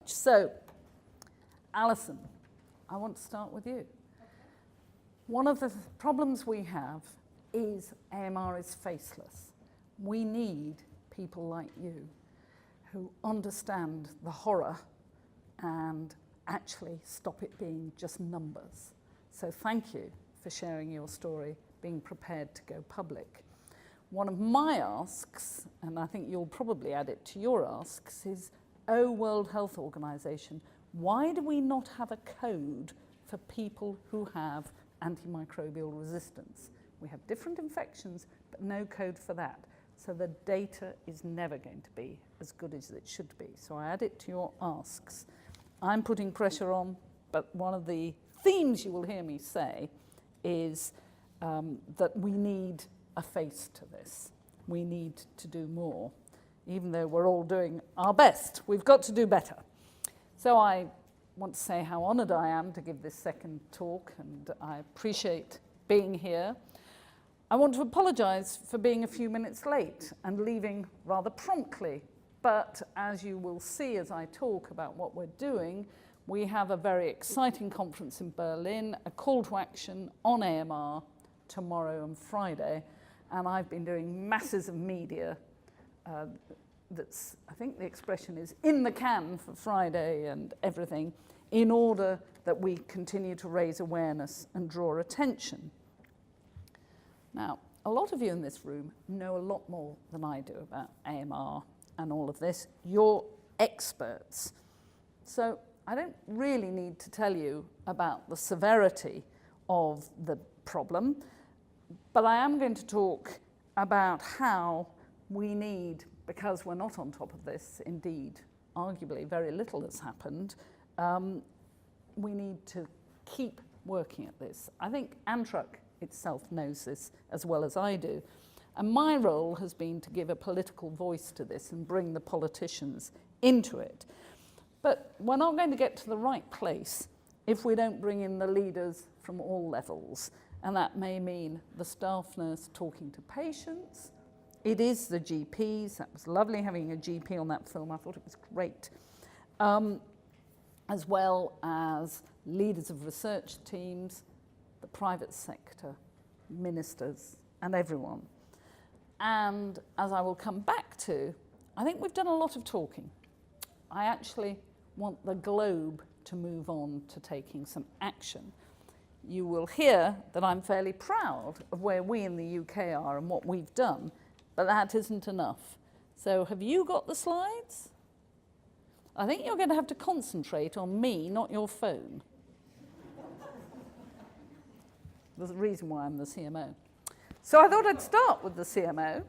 So, Alison, I want to start with you. One of the problems we have is AMR is faceless. We need people like you who understand the horror and actually stop it being just numbers. So thank you for sharing your story, being prepared to go public. One of my asks, and I think you'll probably add it to your asks, is, oh, World Health Organization, why do we not have a code for people who have antimicrobial resistance? We have different infections, but no code for that. So the data is never going to be as good as it should be. So I add it to your asks. I'm putting pressure on, but one of the themes you will hear me say is that we need a face to this. We need to do more. Even though we're all doing our best, we've got to do better. So I want to say how honoured I am to give this second talk, and I appreciate being here. I want to apologise for being a few minutes late and leaving rather promptly, but as you will see as I talk about what we're doing, we have a very exciting conference in Berlin, a call to action on AMR tomorrow and Friday, and I've been doing masses of media that's, I think the expression is, in the can for Friday and everything, in order that we continue to raise awareness and draw attention. Now, a lot of you in this room know a lot more than I do about AMR and all of this. You're experts. So I don't really need to tell you about the severity of the problem, but I am going to talk about how we need, because we're not on top of this, indeed, arguably very little has happened, we need to keep working at this. I think ANTRUK itself knows this as well as I do. And my role has been to give a political voice to this and bring the politicians into it. But we're not going to get to the right place if we don't bring in the leaders from all levels. And that may mean the staff nurse talking to patients. It is the GPs. That was lovely having a GP on that film. I thought it was great. As well as leaders of research teams, the private sector, ministers, and everyone. And as I will come back to, I think we've done a lot of talking. I actually want the globe to move on to taking some action. You will hear that I'm fairly proud of where we in the UK are and what we've done, but that isn't enough. So have you got the slides? I think you're going to have to concentrate on me, not your phone. There's a reason why I'm the CMO. So I thought I'd start with the CMO.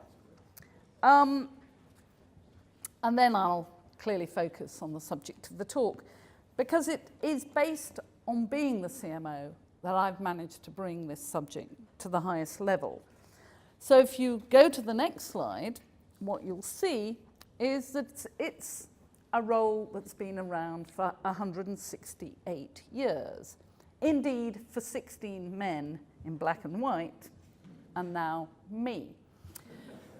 And then I'll clearly focus on the subject of the talk, because it is based on being the CMO that I've managed to bring this subject to the highest level. So if you go to the next slide, what you'll see is that it's a role that's been around for 168 years. Indeed, for 16 men in black and white, and now me.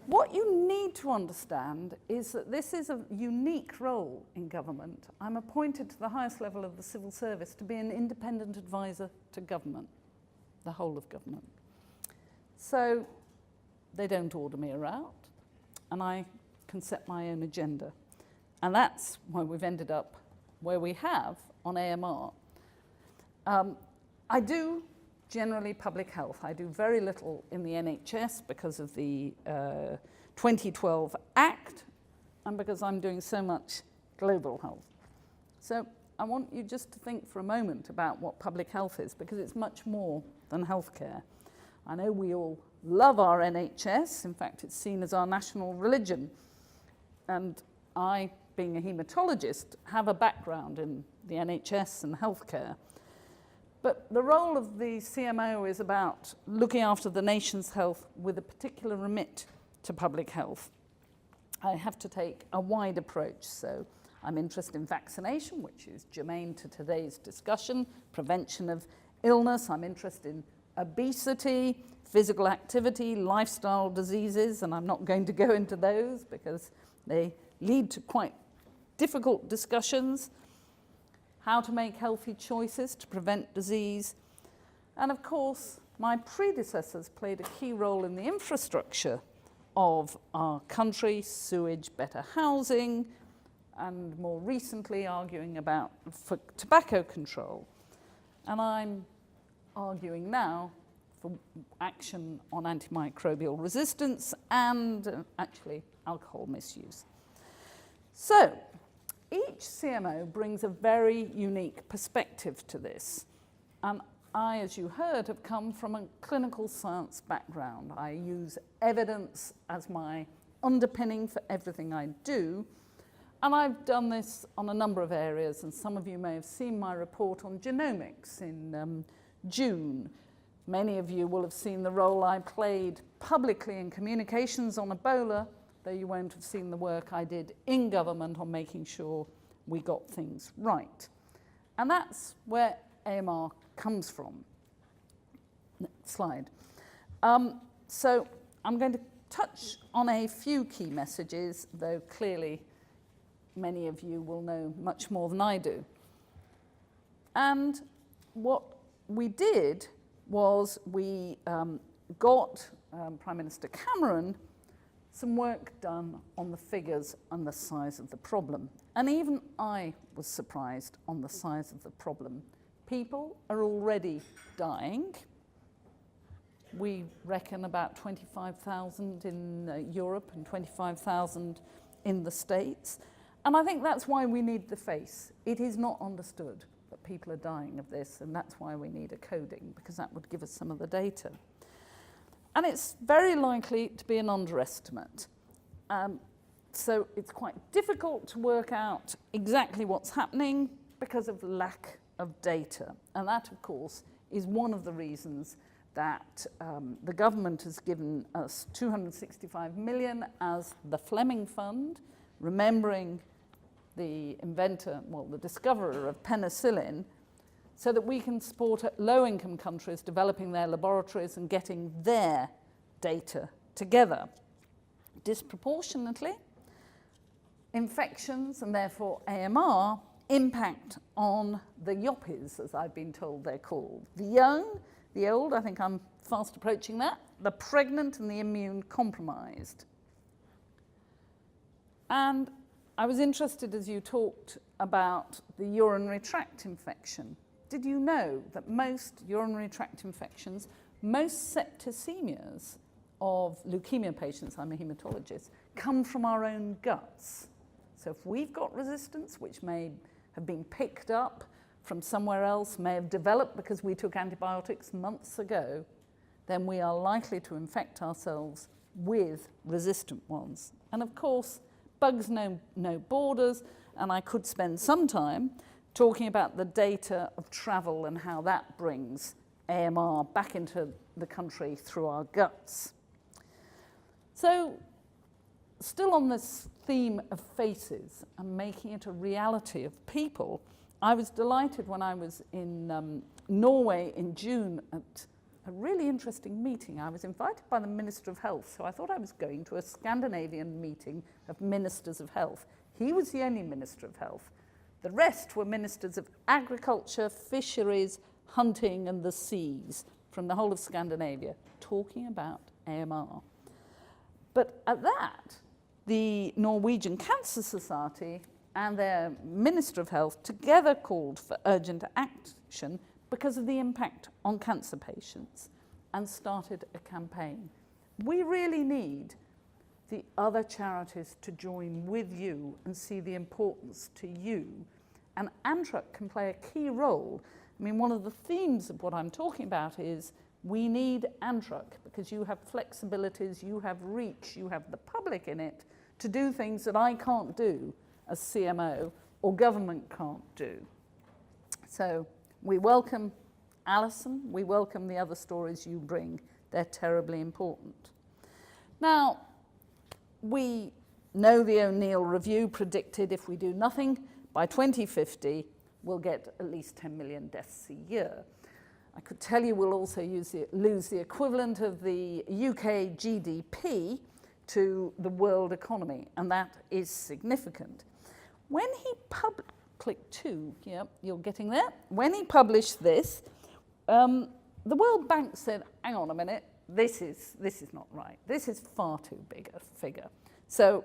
What you need to understand is that this is a unique role in government. I'm appointed to the highest level of the civil service to be an independent advisor to government, the whole of government. So they don't order me around, and I can set my own agenda. And that's why we've ended up where we have on AMR. I do generally public health. I do very little in the NHS because of the 2012 Act and because I'm doing so much global health. So I want you just to think for a moment about what public health is, because it's much more than healthcare. I know we all love our NHS. In fact, it's seen as our national religion. And I, being a haematologist, have a background in the NHS and healthcare. But the role of the CMO is about looking after the nation's health with a particular remit to public health. I have to take a wide approach, so I'm interested in vaccination, which is germane to today's discussion, prevention of illness. I'm interested in obesity, physical activity, lifestyle diseases, and I'm not going to go into those because they lead to quite difficult discussions. how to make healthy choices to prevent disease. And of course, my predecessors played a key role in the infrastructure of our country, sewage, better housing, and more recently arguing about for tobacco control. And I'm arguing now for action on antimicrobial resistance and actually alcohol misuse. So each CMO brings a very unique perspective to this. And I, as you heard, have come from a clinical science background. I use evidence as my underpinning for everything I do. And I've done this on a number of areas, and some of you may have seen my report on genomics in June. Many of you will have seen the role I played publicly in communications on Ebola, though you won't have seen the work I did in government on making sure we got things right. And that's where AMR comes from. Next slide. So I'm going to touch on a few key messages, though clearly many of you will know much more than I do. And what we did was we got Prime Minister Cameron some work done on the figures and the size of the problem. And even I was surprised on the size of the problem. People are already dying. We reckon about 25,000 in Europe and 25,000 in the States. And I think that's why we need the face. It is not understood that people are dying of this, and that's why we need a coding, because that would give us some of the data. And it's very likely to be an underestimate. So it's quite difficult to work out exactly what's happening because of lack of data. And that, of course, is one of the reasons that the government has given us 265 million as the Fleming Fund, remembering the inventor, well, the discoverer of penicillin, so that we can support low-income countries developing their laboratories and getting their data together. Disproportionately, infections, and therefore AMR, impact on the yuppies, as I've been told they're called. The young, the old, I think I'm fast approaching that, the pregnant and the immune compromised. And I was interested as you talked about the urinary tract infection. Did you know that most urinary tract infections, most septicemias of leukemia patients, I'm a hematologist, come from our own guts? So if we've got resistance, which may have been picked up from somewhere else, may have developed because we took antibiotics months ago, then we are likely to infect ourselves with resistant ones. And of course, bugs know no borders, and I could spend some time talking about the data of travel and how that brings AMR back into the country through our guts. So, still on this theme of faces and making it a reality of people, I was delighted when I was in Norway in June at a really interesting meeting. I was invited by the Minister of Health, so I thought I was going to a Scandinavian meeting of ministers of health. He was the only Minister of Health. The rest were ministers of agriculture, fisheries, hunting, and the seas from the whole of Scandinavia, talking about AMR. But at that, the Norwegian Cancer Society and their Minister of Health together called for urgent action because of the impact on cancer patients and started a campaign. We really need the other charities to join with you and see the importance to you. And ANTRUK can play a key role. I mean, one of the themes of what I'm talking about is we need ANTRUK because you have flexibilities, you have reach, you have the public in it to do things that I can't do as CMO or government can't do. So we welcome Alison, we welcome the other stories you bring. They're terribly important. Now, we know the O'Neill Review predicted if we do nothing, by 2050, we'll get at least 10 million deaths a year. I could tell you we'll also lose the equivalent of the UK GDP to the world economy, and that is significant. When he click 2, yep, you're getting there. When he published this, the World Bank said, hang on a minute, this is not right. This is far too big a figure. So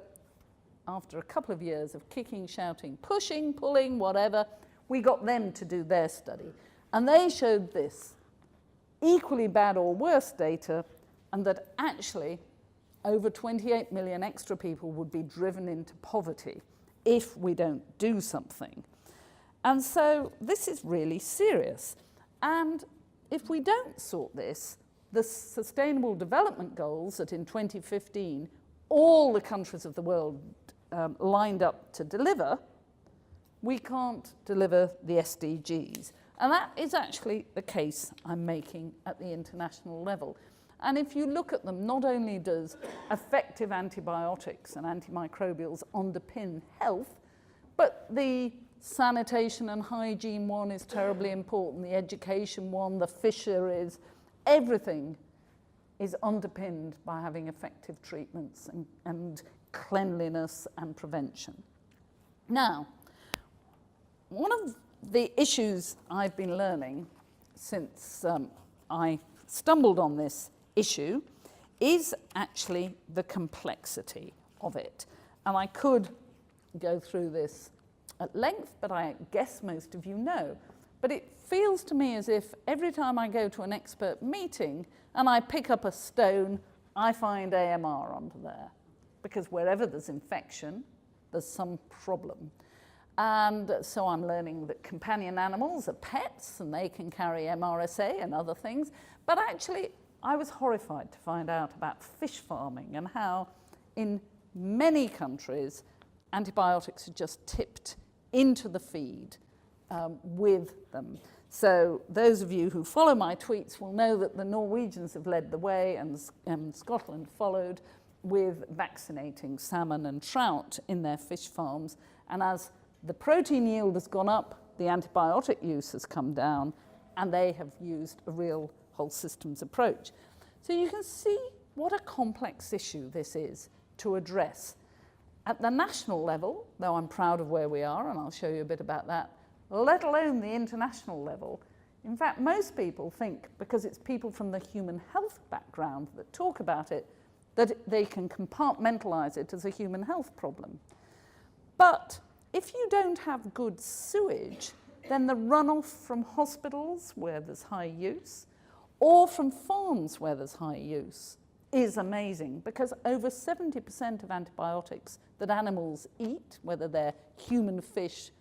after a couple of years of kicking, shouting, pushing, pulling, whatever, we got them to do their study. And they showed this, equally bad or worse data, and that actually over 28 million extra people would be driven into poverty if we don't do something. And so this is really serious. And if we don't sort this, the Sustainable Development Goals that in 2015 all the countries of the world lined up to deliver, we can't deliver the SDGs. And that is actually the case I'm making at the international level. And if you look at them, not only does effective antibiotics and antimicrobials underpin health, but the sanitation and hygiene one is terribly important, the education one, the fisheries, everything is underpinned by having effective treatments and cleanliness and prevention. Now, one of the issues I've been learning since I stumbled on this issue is actually the complexity of it. And I could go through this at length, but I guess most of you know. But it feels to me as if every time I go to an expert meeting and I pick up a stone, I find AMR under there. Because wherever there's infection, there's some problem. And so I'm learning that companion animals are pets and they can carry MRSA and other things. But actually, I was horrified to find out about fish farming and how in many countries, antibiotics are just tipped into the feed with them. So those of you who follow my tweets will know that the Norwegians have led the way and Scotland followed with vaccinating salmon and trout in their fish farms. And as the protein yield has gone up, the antibiotic use has come down, and they have used a real whole systems approach. So you can see what a complex issue this is to address. At the national level, though I'm proud of where we are, and I'll show you a bit about that, let alone the international level. In fact, most people think, because it's people from the human health background that talk about it, that they can compartmentalize it as a human health problem. But if you don't have good sewage, then the runoff from hospitals where there's high use, or from farms where there's high use, is amazing, because over 70% of antibiotics that animals eat, whether they're human fish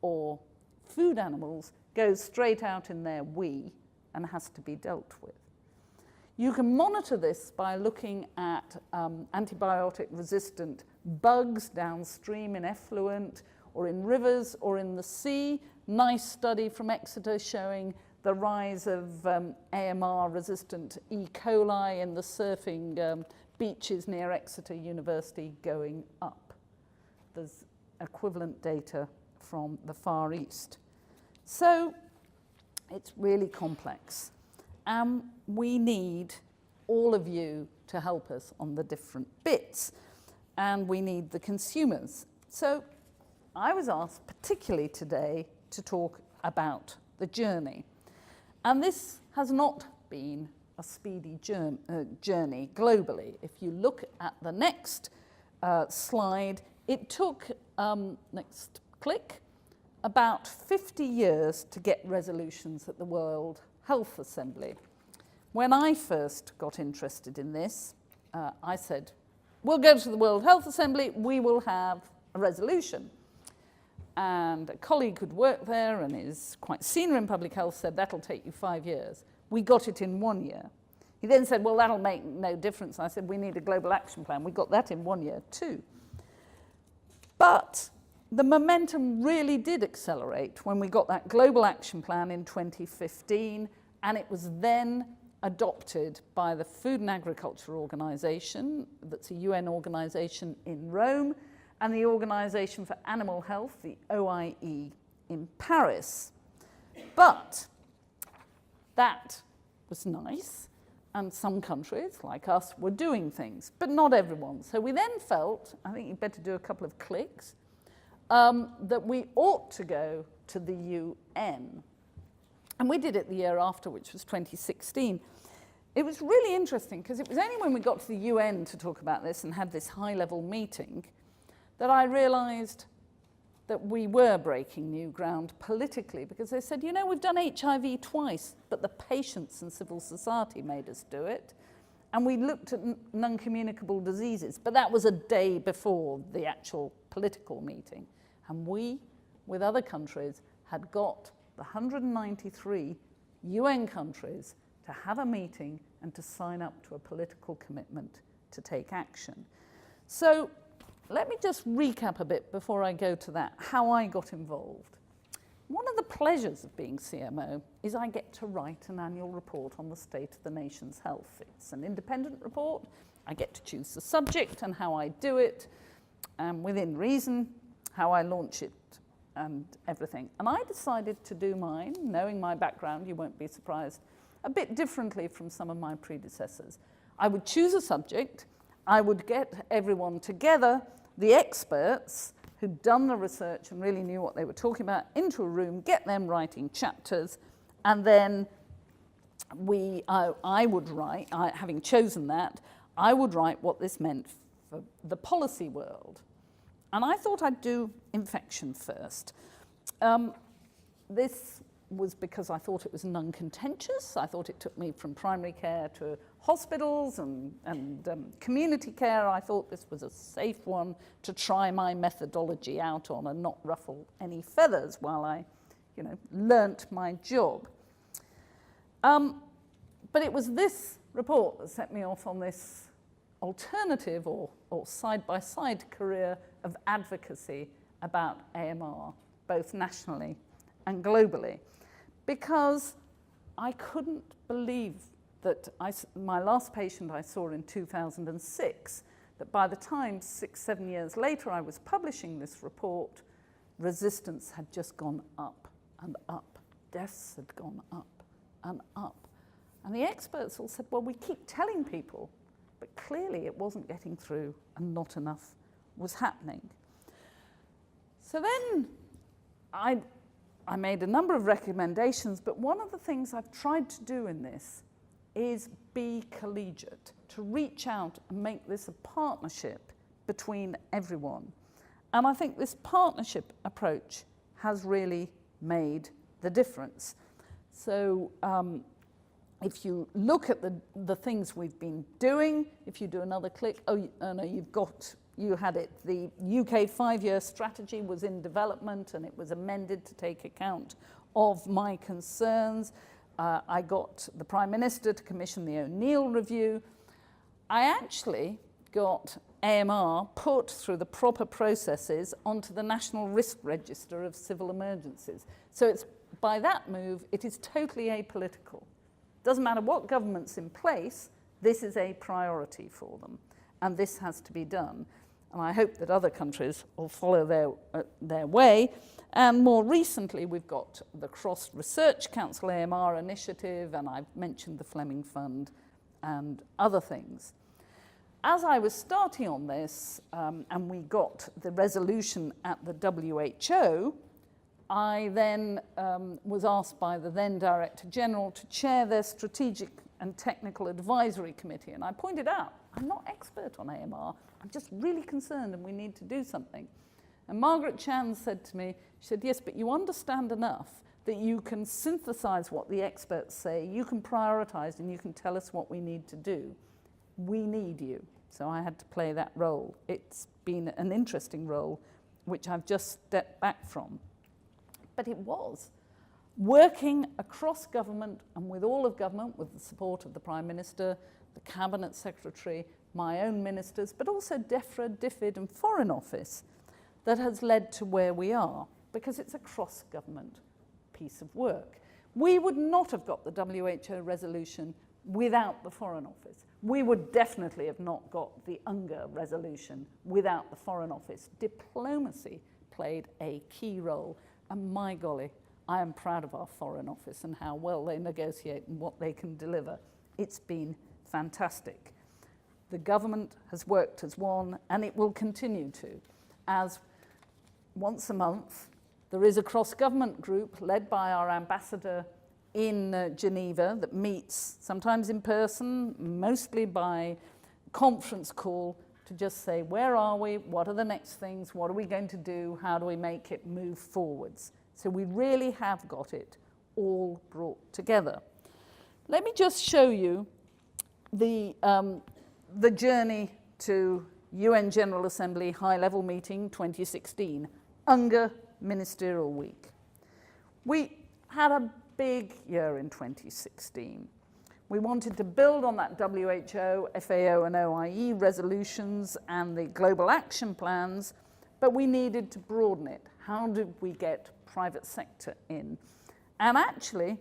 or food animals, goes straight out in their wee and has to be dealt with. You can monitor this by looking at antibiotic-resistant bugs downstream in effluent or in rivers or in the sea. Nice study from Exeter showing the rise of AMR-resistant E. coli in the surfing beaches near Exeter University going up. There's equivalent data from the Far East. So it's really complex. We need all of you to help us on the different bits, and we need the consumers. So I was asked particularly today to talk about the journey. And this has not been a speedy journey globally. If you look at the next slide, it took, next click, about 50 years to get resolutions at the World Health Assembly. When I first got interested in this, I said, we'll go to the World Health Assembly, we will have a resolution. And a colleague who'd worked there and is quite senior in public health said, that'll take you 5 years. We got it in 1 year. He then said, well, that'll make no difference. I said, we need a global action plan. We got that in 1 year too. But the momentum really did accelerate when we got that global action plan in 2015, and it was then adopted by the Food and Agriculture Organization, that's a UN organization in Rome, and the Organization for Animal Health, the OIE, in Paris. But that was nice, and some countries, like us, were doing things, but not everyone. So we then felt, I think you'd better do a couple of clicks, that we ought to go to the UN. And we did it the year after, which was 2016. It was really interesting because it was only when we got to the UN to talk about this and had this high-level meeting that I realised that we were breaking new ground politically, because they said, you know, we've done HIV twice, but the patients and civil society made us do it. And we looked at non-communicable diseases, but that was a day before the actual political meeting. And we, with other countries, had got the 193 UN countries to have a meeting and to sign up to a political commitment to take action. So let me just recap a bit before I go to that, how I got involved. One of the pleasures of being CMO is I get to write an annual report on the state of the nation's health. It's an independent report. I get to choose the subject and how I do it, and within reason, how I launch it and everything. And I decided to do mine, knowing my background, you won't be surprised, a bit differently from some of my predecessors. I would choose a subject, I would get everyone together, the experts who'd done the research and really knew what they were talking about, into a room, get them writing chapters, and then I would write, having chosen that, I would write what this meant for the policy world. And I thought I'd do infection first. This was because I thought it was non-contentious. I thought it took me from primary care to hospitals and community care. I thought this was a safe one to try my methodology out on and not ruffle any feathers while I, learnt my job. But it was this report that set me off on this alternative or side-by-side career of advocacy about AMR, both nationally and globally, because I couldn't believe that my last patient I saw in 2006, that by the time 6-7 years later I was publishing this report, resistance had just gone up and up. Deaths had gone up and up. And the experts all said, well, we keep telling people, but clearly it wasn't getting through and not enough was happening. So then I made a number of recommendations, but one of the things I've tried to do in this is be collegiate, to reach out and make this a partnership between everyone. And I think this partnership approach has really made the difference. So if you look at the things we've been doing, if you do another click, oh no, you had it. The UK 5-year strategy was in development and it was amended to take account of my concerns. I got the Prime Minister to commission the O'Neill review. I actually got AMR put through the proper processes onto the National Risk Register of Civil Emergencies. So it's, by that move, it is totally apolitical. Doesn't matter what government's in place, this is a priority for them. And this has to be done. And I hope that other countries will follow their way. And more recently, we've got the Cross Research Council AMR initiative, and I've mentioned the Fleming Fund and other things. As I was starting on this, and we got the resolution at the WHO, I then was asked by the then Director General to chair their Strategic and Technical Advisory Committee. And I pointed out, I'm not expert on AMR, I'm just really concerned and we need to do something. And Margaret Chan said to me, she said, yes, but you understand enough that you can synthesize what the experts say, you can prioritize and you can tell us what we need to do. We need you. So I had to play that role. It's been an interesting role, which I've just stepped back from. But it was working across government and with all of government, with the support of the Prime Minister, the Cabinet Secretary, my own ministers, but also DEFRA, DFID and Foreign Office, that has led to where we are, because it's a cross-government piece of work. We would not have got the WHO resolution without the Foreign Office. We would definitely have not got the UNGA resolution without the Foreign Office. Diplomacy played a key role, and my golly, I am proud of our Foreign Office and how well they negotiate and what they can deliver. It's been fantastic. The government has worked as one, and it will continue to, as once a month, there is a cross-government group led by our ambassador in Geneva that meets, sometimes in person, mostly by conference call, to just say, where are we, what are the next things, what are we going to do, how do we make it move forwards? So we really have got it all brought together. Let me just show you the journey to UN General Assembly High-Level Meeting 2016, UNGA Ministerial Week. We had a big year in 2016. We wanted to build on that WHO, FAO and OIE resolutions and the global action plans, but we needed to broaden it. How did we get private sector in? And actually,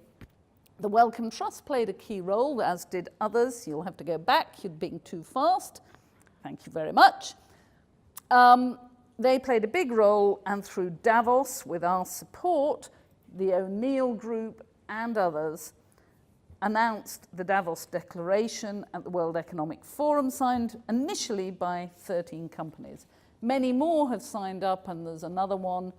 the Wellcome Trust played a key role, as did others. You'll have to go back, you're being too fast. Thank you very much. They played a big role, and through Davos, with our support, the O'Neill Group and others announced the Davos Declaration at the World Economic Forum, signed initially by 13 companies. Many more have signed up, and there's another one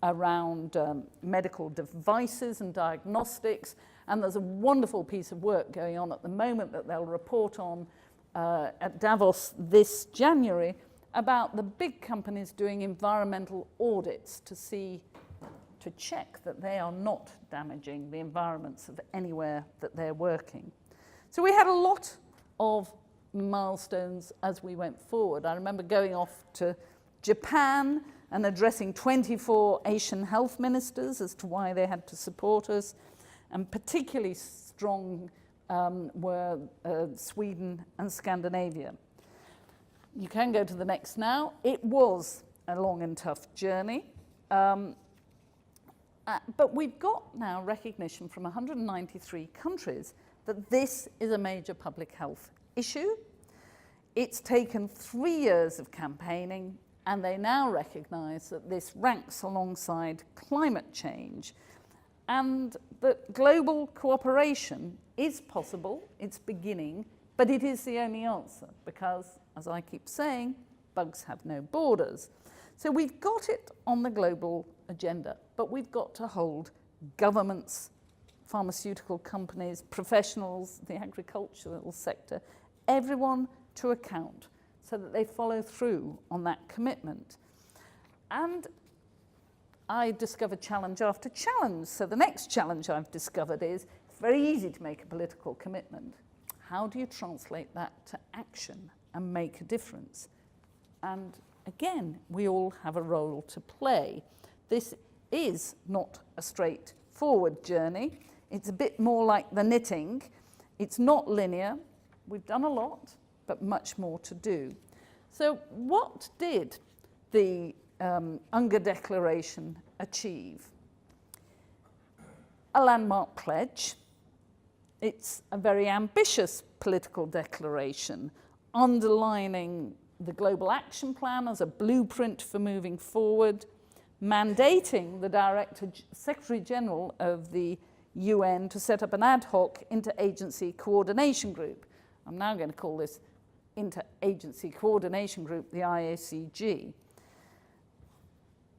around medical devices and diagnostics, and there's a wonderful piece of work going on at the moment that they'll report on at Davos this January about the big companies doing environmental audits to check that they are not damaging the environments of anywhere that they're working. So we had a lot of milestones as we went forward. I remember going off to Japan and addressing 24 Asian health ministers as to why they had to support us, and particularly strong were Sweden and Scandinavia. You can go to the next now. It was a long and tough journey, but we've got now recognition from 193 countries that this is a major public health issue. It's taken 3 years of campaigning, and they now recognise that this ranks alongside climate change, and that global cooperation is possible, it's beginning, but it is the only answer because, as I keep saying, bugs have no borders. So we've got it on the global agenda, but we've got to hold governments, pharmaceutical companies, professionals, the agricultural sector, everyone to account so that they follow through on that commitment. And I discovered challenge after challenge. So the next challenge I've discovered is it's very easy to make a political commitment. How do you translate that to action and make a difference? And again, we all have a role to play. This is not a straightforward journey. It's a bit more like the knitting. It's not linear. We've done a lot, but much more to do. So what did the UNGA Declaration achieve? A landmark pledge. It's a very ambitious political declaration underlining the Global Action Plan as a blueprint for moving forward, mandating the Secretary General of the UN to set up an ad hoc interagency coordination group. I'm now going to call this Interagency Coordination Group, the IACG.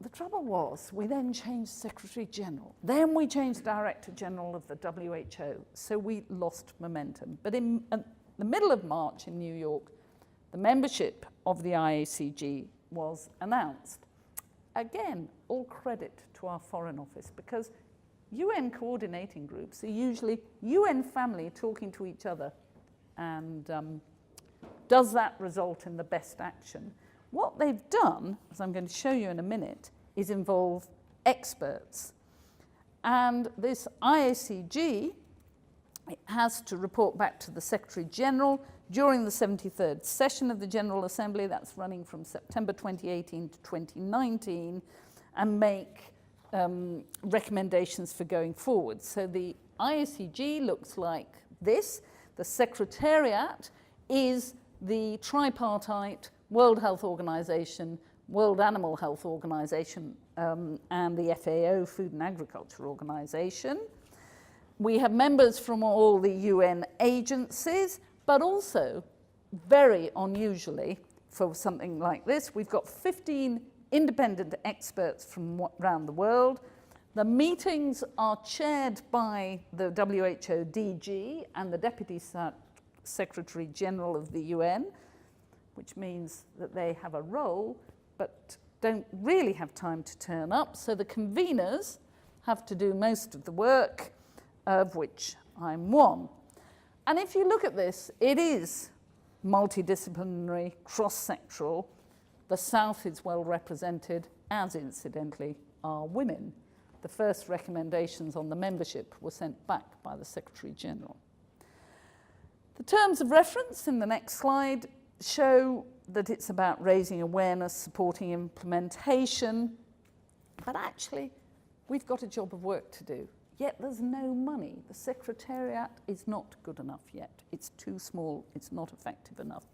The trouble was, we then changed Secretary General. Then we changed Director General of the WHO, so we lost momentum. But in the middle of March in New York, the membership of the IACG was announced. Again, all credit to our Foreign Office, because UN coordinating groups are usually UN family talking to each other. And does that result in the best action? What they've done, as I'm going to show you in a minute, is involve experts. And this IACG has to report back to the Secretary General during the 73rd session of the General Assembly, that's running from September 2018 to 2019, and make recommendations for going forward. So the IACG looks like this. The Secretariat is the tripartite World Health Organization, World Animal Health Organization, and the FAO, Food and Agriculture Organization. We have members from all the UN agencies, but also, very unusually for something like this, we've got 15 independent experts from around the world. The meetings are chaired by the WHO DG and the Deputy Secretary General of the UN, which means that they have a role but don't really have time to turn up. So the conveners have to do most of the work, of which I'm one. And if you look at this, it is multidisciplinary, cross-sectoral. The South is well represented, as incidentally are women. The first recommendations on the membership were sent back by the Secretary General. The terms of reference in the next slide show that it's about raising awareness, supporting implementation, but actually we've got a job of work to do. Yet there's no money. The Secretariat is not good enough yet. It's too small, it's not effective enough.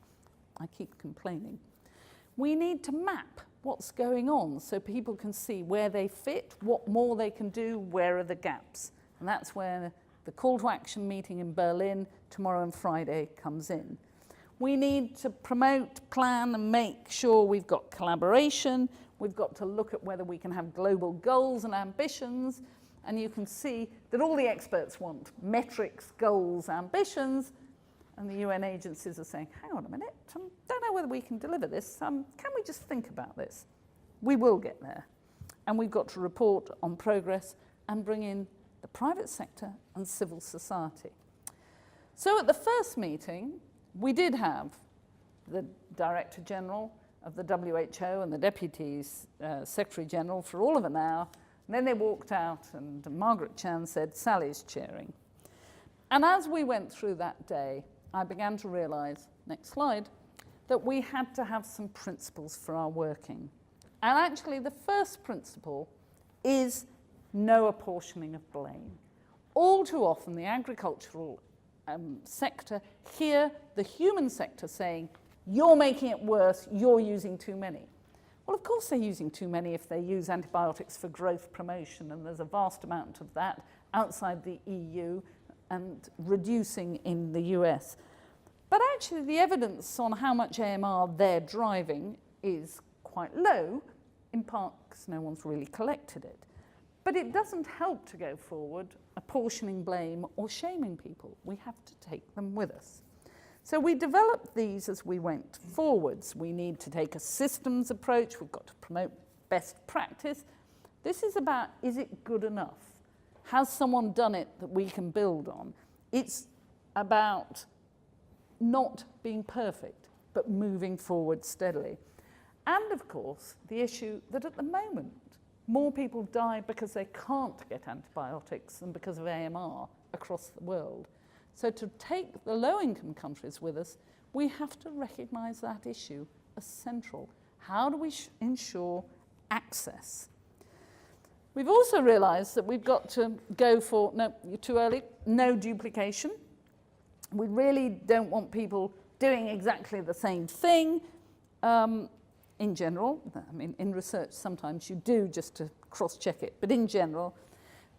I keep complaining. We need to map what's going on so people can see where they fit, what more they can do, where are the gaps. And that's where the call to action meeting in Berlin tomorrow and Friday comes in. We need to promote, plan and make sure we've got collaboration. We've got to look at whether we can have global goals and ambitions. And you can see that all the experts want metrics, goals, ambitions. And the UN agencies are saying, hang on a minute, don't know whether we can deliver this. Can we just think about this? We will get there. And we've got to report on progress and bring in the private sector and civil society. So at the first meeting, we did have the Director General of the WHO and the Deputy Secretary General for all of an hour. And then they walked out and Margaret Chan said, Sally's chairing. And as we went through that day, I began to realize, next slide, that we had to have some principles for our working. And actually the first principle is no apportioning of blame. All too often the agricultural sector hear the human sector saying, you're making it worse, you're using too many. Well, of course they're using too many if they use antibiotics for growth promotion, and there's a vast amount of that outside the EU and reducing in the US. But actually the evidence on how much AMR they're driving is quite low, in part because no one's really collected it. But it doesn't help to go forward apportioning blame or shaming people. We have to take them with us. So we developed these as we went forwards. We need to take a systems approach. We've got to promote best practice. This is about, is it good enough? Has someone done it that we can build on? It's about not being perfect, but moving forward steadily. And of course, the issue that at the moment, more people die because they can't get antibiotics than because of AMR across the world. So to take the low-income countries with us, we have to recognise that issue as central. How do we ensure access? We've also realised that we've got to go for, no, you're too early, no duplication. We really don't want people doing exactly the same thing. In general, I mean, in research sometimes you do just to cross-check it, but in general,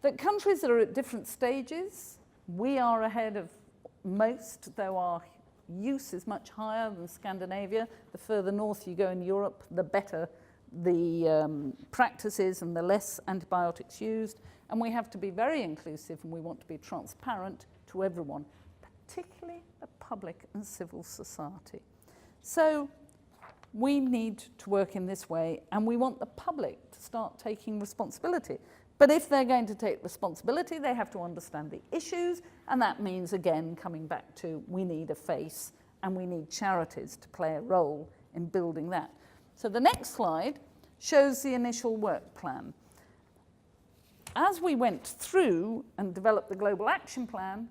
that countries that are at different stages, we are ahead of most, though our use is much higher than Scandinavia. The further north you go in Europe, the better the practices and the less antibiotics used. And we have to be very inclusive and we want to be transparent to everyone, particularly the public and civil society. So we need to work in this way, and we want the public to start taking responsibility. But if they're going to take responsibility, they have to understand the issues, and that means, again, coming back to we need a face, and we need charities to play a role in building that. So the next slide shows the initial work plan. As we went through and developed the Global Action Plan,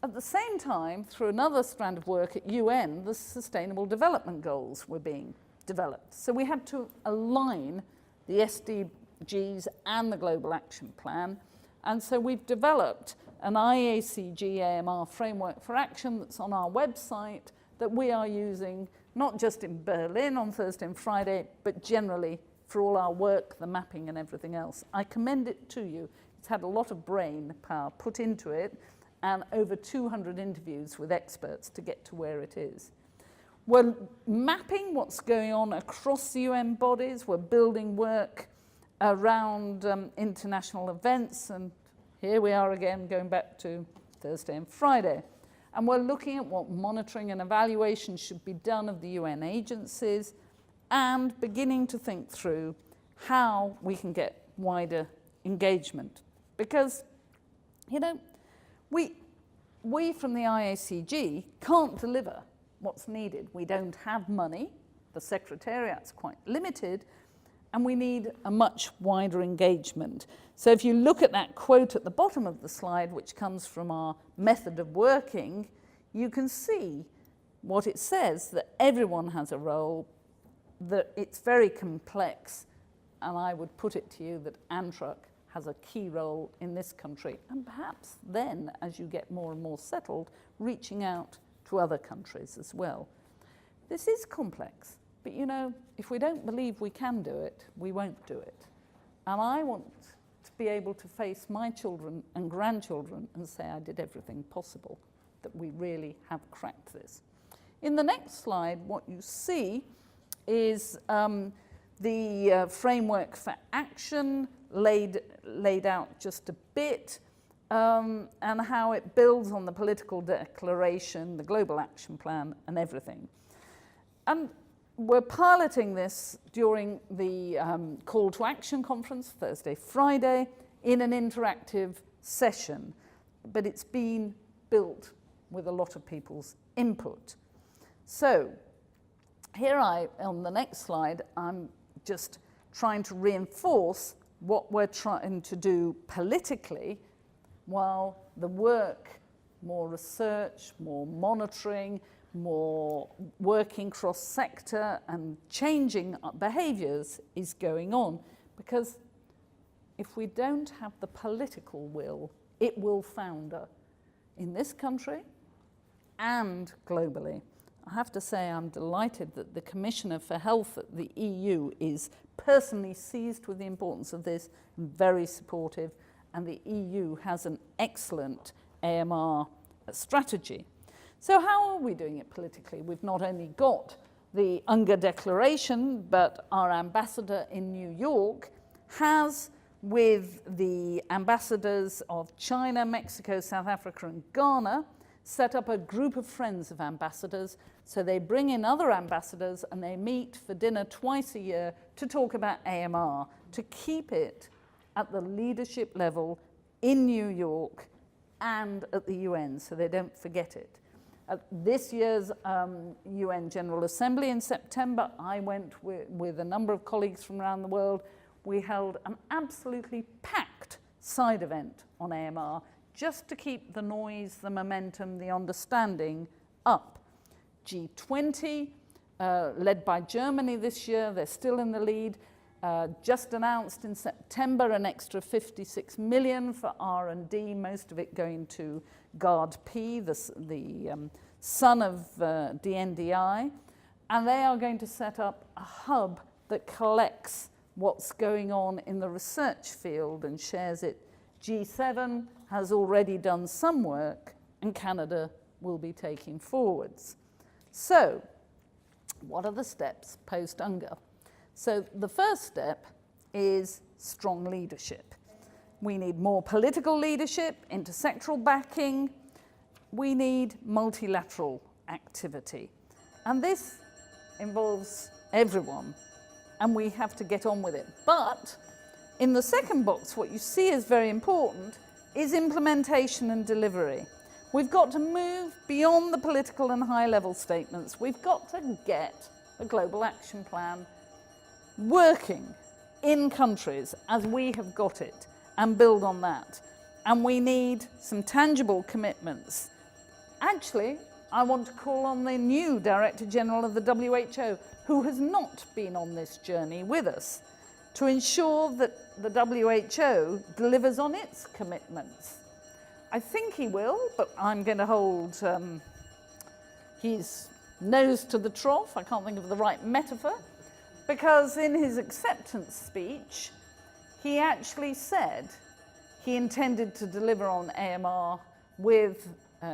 at the same time, through another strand of work at UN, the Sustainable Development Goals were being developed. So we had to align the SDGs and the Global Action Plan. And so we've developed an IACG AMR framework for action that's on our website that we are using, not just in Berlin on Thursday and Friday, but generally for all our work, the mapping and everything else. I commend it to you. It's had a lot of brain power put into it, and over 200 interviews with experts to get to where it is. We're mapping what's going on across the UN bodies. We're building work around international events. And here we are again, going back to Thursday and Friday. And we're looking at what monitoring and evaluation should be done of the UN agencies and beginning to think through how we can get wider engagement. Because, you know, we from the IACG can't deliver what's needed. We don't have money, the Secretariat's quite limited, and we need a much wider engagement. So if you look at that quote at the bottom of the slide, which comes from our method of working, you can see what it says, that everyone has a role, that it's very complex, and I would put it to you that ANTRUK has a key role in this country, and perhaps then, as you get more and more settled, reaching out to other countries as well. This is complex, but you know, if we don't believe we can do it, we won't do it. And I want to be able to face my children and grandchildren and say I did everything possible, that we really have cracked this. In the next slide, what you see is the framework for action laid out just a bit, and how it builds on the political declaration, the global action plan, and everything. And we're piloting this during the Call to Action conference, Thursday, Friday, in an interactive session. But it's been built with a lot of people's input. So here on the next slide, I'm just trying to reinforce what we're trying to do politically, while the work, more research, more monitoring, more working cross-sector and changing behaviours is going on. Because if we don't have the political will, it will founder in this country and globally. I have to say I'm delighted that the Commissioner for Health at the EU is personally seized with the importance of this, very supportive, and the EU has an excellent AMR strategy. So how are we doing it politically? We've not only got the UNGA Declaration, but our ambassador in New York has, with the ambassadors of China, Mexico, South Africa, and Ghana, set up a group of friends of ambassadors. So they bring in other ambassadors and they meet for dinner twice a year to talk about AMR, to keep it at the leadership level in New York and at the UN, so they don't forget it. At this year's UN General Assembly in September, I went with a number of colleagues from around the world. We held an absolutely packed side event on AMR, just to keep the noise, the momentum, the understanding up. G20, led by Germany this year, they're still in the lead, just announced in September an extra 56 million for R&D, most of it going to GARD-P, the son of DNDi, and they are going to set up a hub that collects what's going on in the research field and shares it. G7 has already done some work, and Canada will be taking forwards. So, what are the steps post-UNGA? So the first step is strong leadership. We need more political leadership, intersectoral backing. We need multilateral activity. And this involves everyone, and we have to get on with it. But in the second box, what you see is very important is implementation and delivery. We've got to move beyond the political and high-level statements. We've got to get a global action plan working in countries as we have got it and build on that. And we need some tangible commitments. Actually, I want to call on the new Director General of the WHO, who has not been on this journey with us, to ensure that the WHO delivers on its commitments. I think he will, but I'm going to hold his nose to the trough. I can't think of the right metaphor, because in his acceptance speech, he actually said he intended to deliver on AMR with,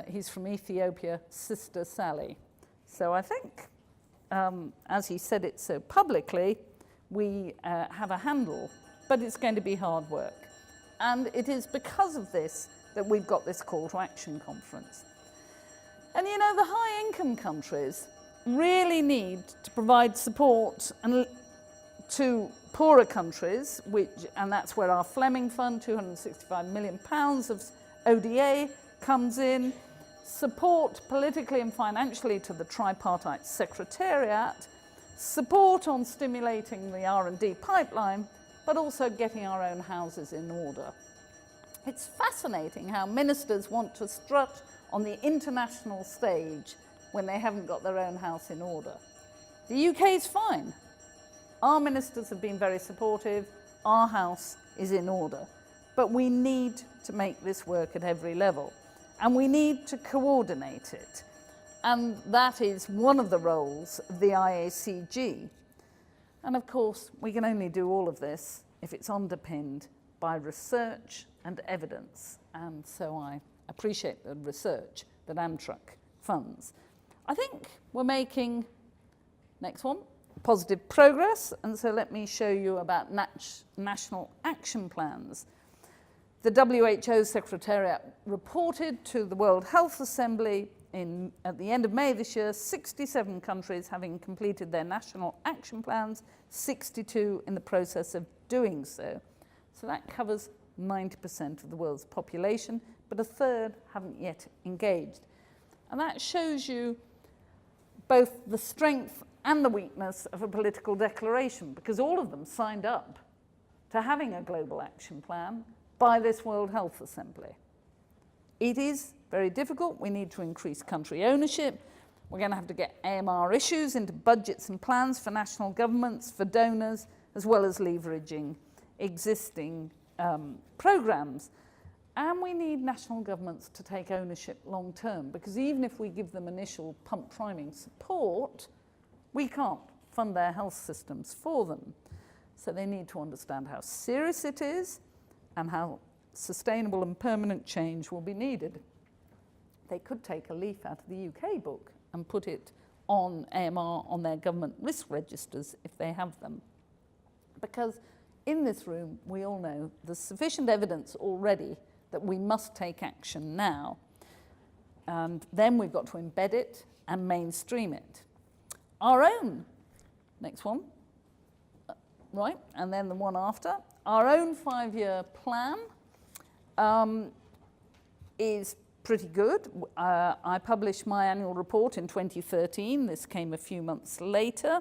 he's from Ethiopia, Sister Sally. So I think as he said it so publicly, we have a handle, but it's going to be hard work. And it is because of this that we've got this call to action conference. And you know, the high-income countries really need to provide support to poorer countries, and that's where our Fleming Fund, £265 million of ODA comes in, support politically and financially to the tripartite secretariat, support on stimulating the R&D pipeline, but also getting our own houses in order. It's fascinating how ministers want to strut on the international stage when they haven't got their own house in order. The UK is fine. Our ministers have been very supportive. Our house is in order. But we need to make this work at every level. And we need to coordinate it. And that is one of the roles of the IACG. And of course, we can only do all of this if it's underpinned by research and evidence. And so I appreciate the research that ANTRUK funds. I think we're making, next one, positive progress. And so let me show you about national action plans. The WHO Secretariat reported to the World Health Assembly at the end of May this year, 67 countries having completed their national action plans, 62 in the process of doing so. So that covers 90% of the world's population, but a third haven't yet engaged. And that shows you both the strength and the weakness of a political declaration, because all of them signed up to having a global action plan by this World Health Assembly. It is very difficult. We need to increase country ownership. We're going to have to get AMR issues into budgets and plans for national governments, for donors, as well as leveraging existing programs. And we need national governments to take ownership long term, because even if we give them initial pump priming support, we can't fund their health systems for them. So they need to understand how serious it is and how sustainable and permanent change will be needed. They could take a leaf out of the UK book and put it on AMR on their government risk registers if they have them. Because in this room, we all know there's sufficient evidence already that we must take action now. And then we've got to embed it and mainstream it. Our own, next one, right, and then the one after, our own 5-year plan is pretty good. I published my annual report in 2013. This came a few months later.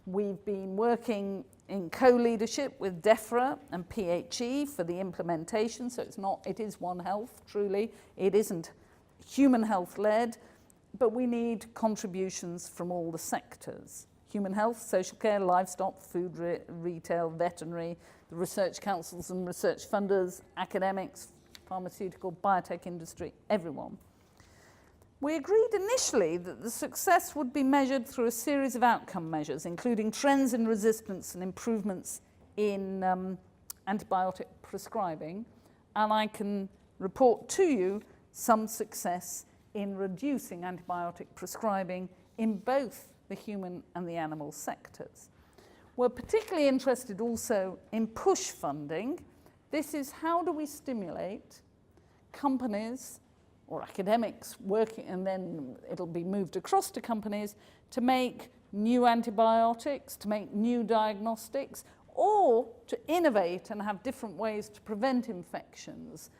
We've been working in co-leadership with DEFRA and PHE for the implementation. So it is One Health, truly. It isn't human health led, but we need contributions from all the sectors. Human health, social care, livestock, food, retail, veterinary, the research councils and research funders, academics, pharmaceutical, biotech industry, everyone. We agreed initially that the success would be measured through a series of outcome measures, including trends in resistance and improvements in antibiotic prescribing. And I can report to you some success in reducing antibiotic prescribing in both the human and the animal sectors. We're particularly interested also in push funding. This is how do we stimulate companies or academics working, and then it'll be moved across to companies to make new antibiotics, to make new diagnostics, or to innovate and have different ways to prevent infections,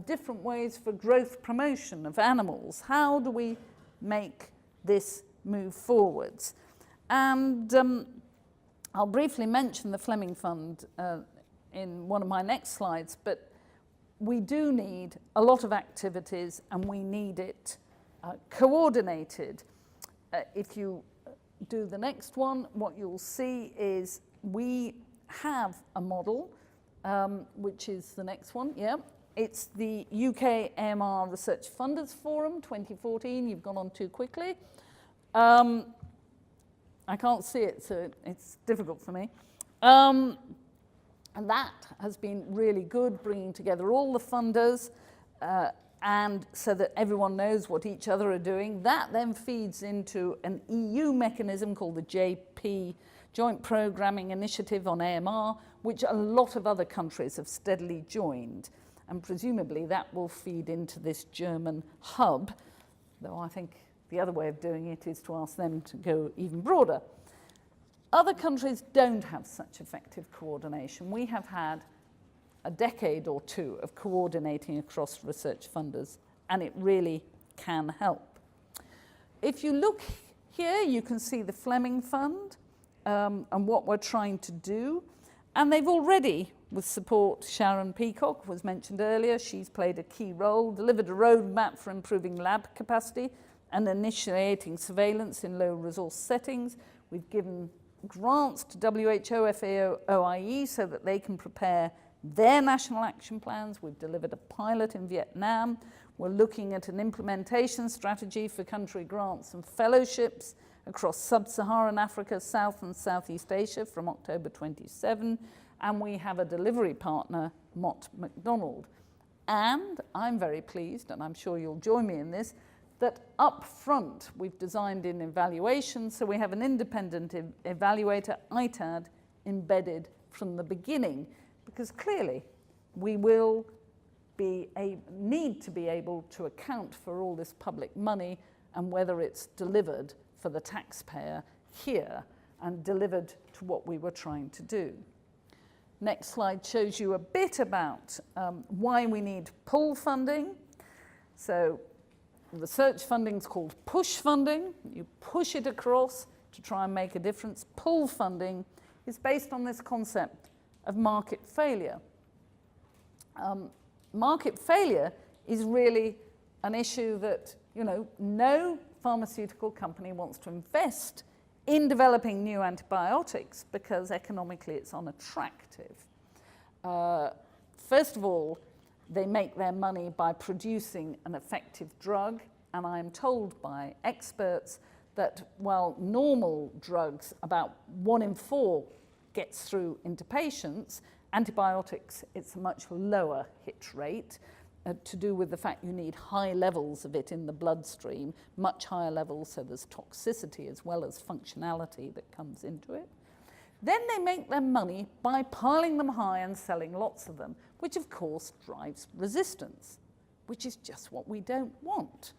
different ways for growth promotion of animals. How do we make this move forwards? And I'll briefly mention the Fleming Fund in one of my next slides, but we do need a lot of activities and we need it coordinated. If you do the next one, what you'll see is we have a model, which is the next one, yeah. It's the UK AMR Research Funders Forum 2014. You've gone on too quickly. I can't see it, so it's difficult for me. And that has been really good, bringing together all the funders. and so that everyone knows what each other are doing. That then feeds into an EU mechanism called the JP, Joint Programming Initiative on AMR, which a lot of other countries have steadily joined. And presumably that will feed into this German hub, though I think the other way of doing it is to ask them to go even broader. Other countries don't have such effective coordination. We have had a decade or two of coordinating across research funders, and it really can help. If you look here, you can see the Fleming Fund and what we're trying to do. And they've already, with support, Sharon Peacock was mentioned earlier, she's played a key role, delivered a roadmap for improving lab capacity and initiating surveillance in low resource settings. We've given grants to WHO, FAO, OIE so that they can prepare their national action plans. We've delivered a pilot in Vietnam. We're looking at an implementation strategy for country grants and fellowships across sub-Saharan Africa, South and Southeast Asia from October 27. And we have a delivery partner, Mott MacDonald. And I'm very pleased, and I'm sure you'll join me in this, that up front we've designed in evaluation, so we have an independent evaluator, ITAD, embedded from the beginning, because clearly we will need to be able to account for all this public money and whether it's delivered for the taxpayer here and delivered to what we were trying to do. Next slide shows you a bit about why we need pull funding. So research funding is called push funding. You push it across to try and make a difference. Pull funding is based on this concept of market failure. Market failure is really an issue that, no pharmaceutical company wants to invest in developing new antibiotics because economically it's unattractive. First of all, they make their money by producing an effective drug, and I'm told by experts that while normal drugs, about 1 in 4 gets through into patients, antibiotics, it's a much lower hit rate to do with the fact you need high levels of it in the bloodstream, much higher levels, so there's toxicity as well as functionality that comes into it. Then they make their money by piling them high and selling lots of them, which of course drives resistance, which is just what we don't want.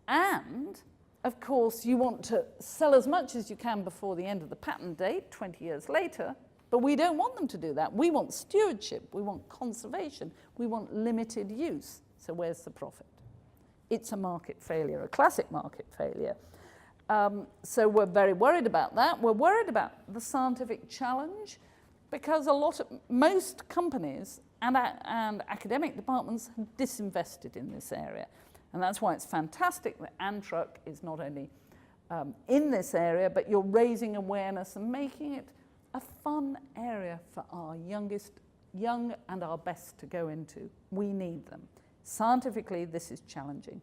And of course you want to sell as much as you can before the end of the patent date, 20 years later, but we don't want them to do that. We want stewardship, we want conservation, we want limited use. So where's the profit? It's a market failure, a classic market failure. So we're very worried about that. We're worried about the scientific challenge because most companies and academic departments have disinvested in this area. And that's why it's fantastic that ANTRUK is not only in this area, but you're raising awareness and making it a fun area for our young and our best to go into. We need them. Scientifically, this is challenging.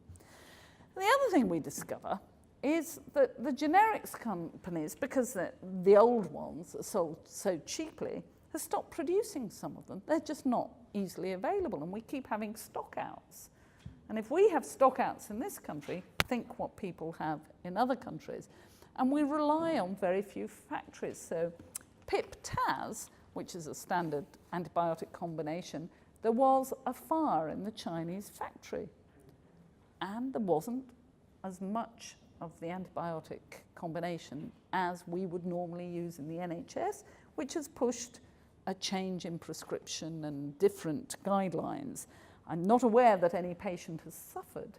The other thing we discover is that the generics companies, because the old ones are sold so cheaply, have stopped producing some of them. They're just not easily available, and we keep having stockouts. And if we have stockouts in this country, think what people have in other countries. And we rely on very few factories. So PIP-TAZ, which is a standard antibiotic combination, there was a fire in the Chinese factory. And there wasn't as much of the antibiotic combination as we would normally use in the NHS, which has pushed a change in prescription and different guidelines. I'm not aware that any patient has suffered,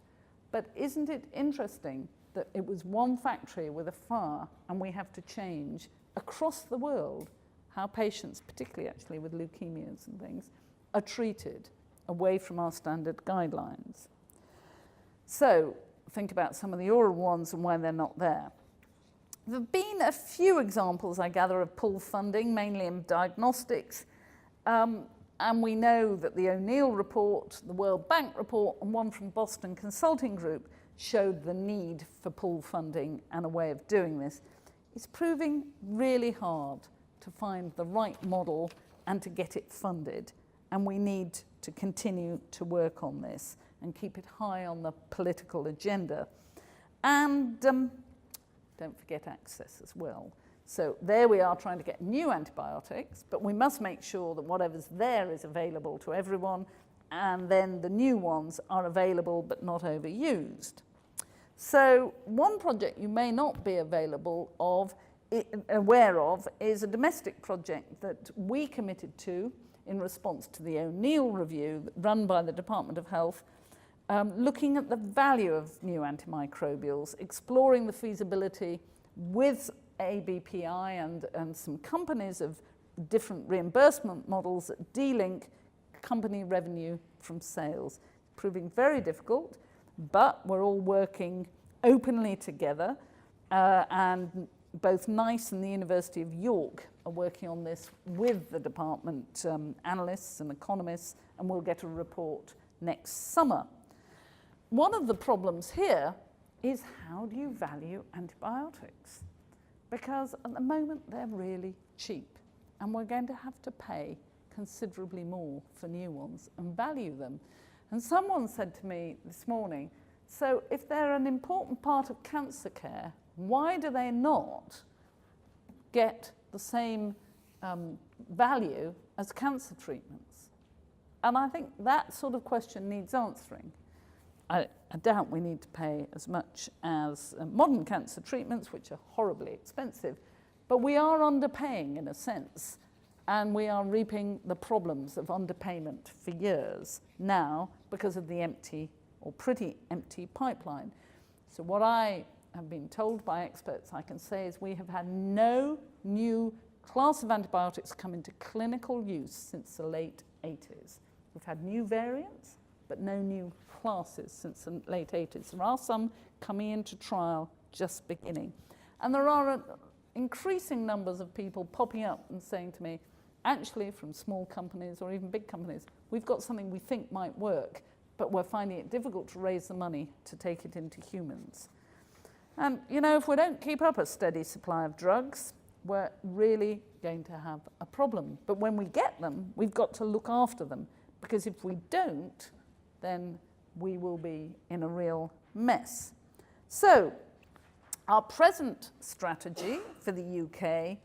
but isn't it interesting that it was one factory with a fire and we have to change across the world how patients, particularly actually with leukemias and things, are treated away from our standard guidelines. So think about some of the oral ones and why they're not there. There have been a few examples, I gather, of pull funding, mainly in diagnostics. And we know that the O'Neill report, the World Bank report, and one from Boston Consulting Group showed the need for pull funding and a way of doing this. It's proving really hard to find the right model and to get it funded. And we need to continue to work on this and keep it high on the political agenda. And don't forget access as well. So there we are trying to get new antibiotics, but we must make sure that whatever's there is available to everyone, and then the new ones are available but not overused. So one project you may not be aware of is a domestic project that we committed to in response to the O'Neill review run by the Department of Health, looking at the value of new antimicrobials, exploring the feasibility with ABPI and some companies of different reimbursement models that de-link company revenue from sales. Proving very difficult, but we're all working openly together, and both NICE and the University of York are working on this with the department analysts and economists, and we'll get a report next summer. One of the problems here is, how do you value antibiotics? Because at the moment they're really cheap, and we're going to have to pay considerably more for new ones and value them. And someone said to me this morning, so if they're an important part of cancer care, why do they not get the same value as cancer treatments? And I think that sort of question needs answering. I doubt we need to pay as much as modern cancer treatments, which are horribly expensive, but we are underpaying in a sense, and we are reaping the problems of underpayment for years now because of the empty or pretty empty pipeline. So what I have been told by experts I can say is we have had no new class of antibiotics come into clinical use since the late 80s. We've had new variants, but no new classes since the late 80s. There are some coming into trial just beginning. And there are increasing numbers of people popping up and saying to me, actually from small companies or even big companies, we've got something we think might work, but we're finding it difficult to raise the money to take it into humans. And you know, if we don't keep up a steady supply of drugs, we're really going to have a problem. But when we get them, we've got to look after them, because if we don't, then we will be in a real mess. So our present strategy for the UK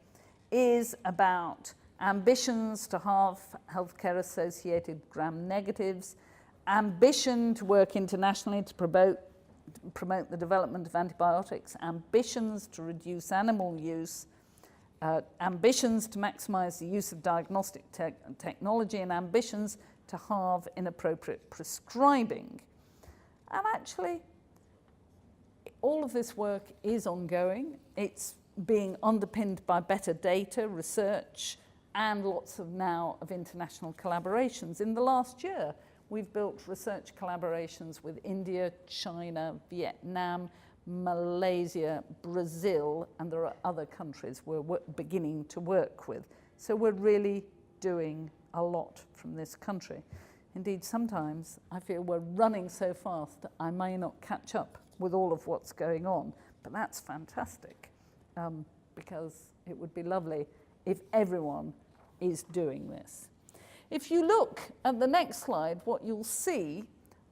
is about ambitions to halve healthcare associated gram negatives, ambition to work internationally to promote the development of antibiotics, ambitions to reduce animal use, ambitions to maximize the use of diagnostic technology, and ambitions to halve inappropriate prescribing. And actually, all of this work is ongoing. It's being underpinned by better data, research, and lots of international collaborations. In the last year, we've built research collaborations with India, China, Vietnam, Malaysia, Brazil, and there are other countries we're beginning to work with. So we're really doing a lot from this country. Indeed, sometimes I feel we're running so fast I may not catch up with all of what's going on, but that's fantastic, because it would be lovely if everyone is doing this. If you look at the next slide, what you'll see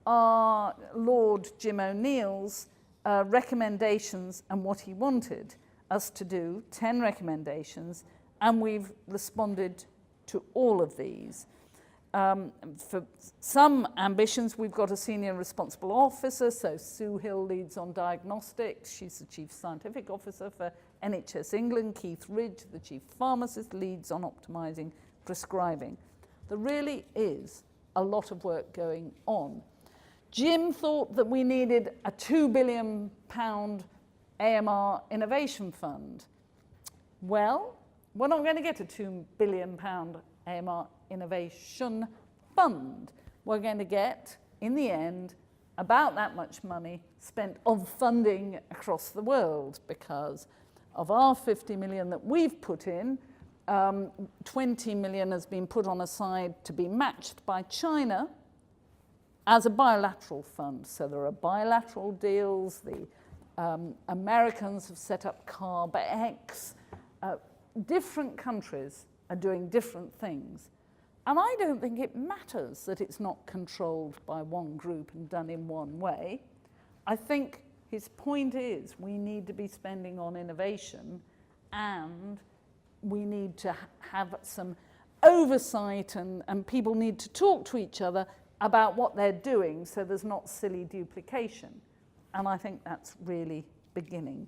are Lord Jim O'Neill's recommendations and what he wanted us to do, 10 recommendations, and we've responded to all of these. For some ambitions, we've got a senior responsible officer, so Sue Hill leads on diagnostics. She's the chief scientific officer for NHS England. Keith Ridge, the chief pharmacist, leads on optimising prescribing. There really is a lot of work going on. Jim thought that we needed a £2 billion AMR innovation fund. Well, we're not going to get a £2 billion AMR innovation fund. We're going to get, in the end, about that much money spent on funding across the world, because of our 50 million that we've put in, 20 million has been put on aside to be matched by China as a bilateral fund. So there are bilateral deals. The Americans have set up CARB-X. Different countries are doing different things. And I don't think it matters that it's not controlled by one group and done in one way. I think his point is we need to be spending on innovation, and we need to have some oversight, and people need to talk to each other about what they're doing so there's not silly duplication. And I think that's really beginning.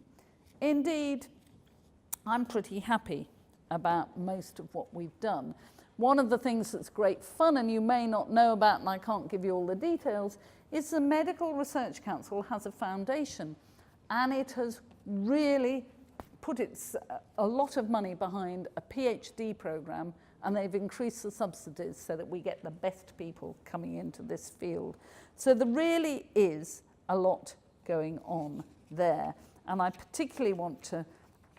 Indeed, I'm pretty happy about most of what we've done. One of the things that's great fun, and you may not know about, and I can't give you all the details, is the Medical Research Council has a foundation, and it has really put a lot of money behind a PhD program, and they've increased the subsidies so that we get the best people coming into this field. So there really is a lot going on there. And I particularly want to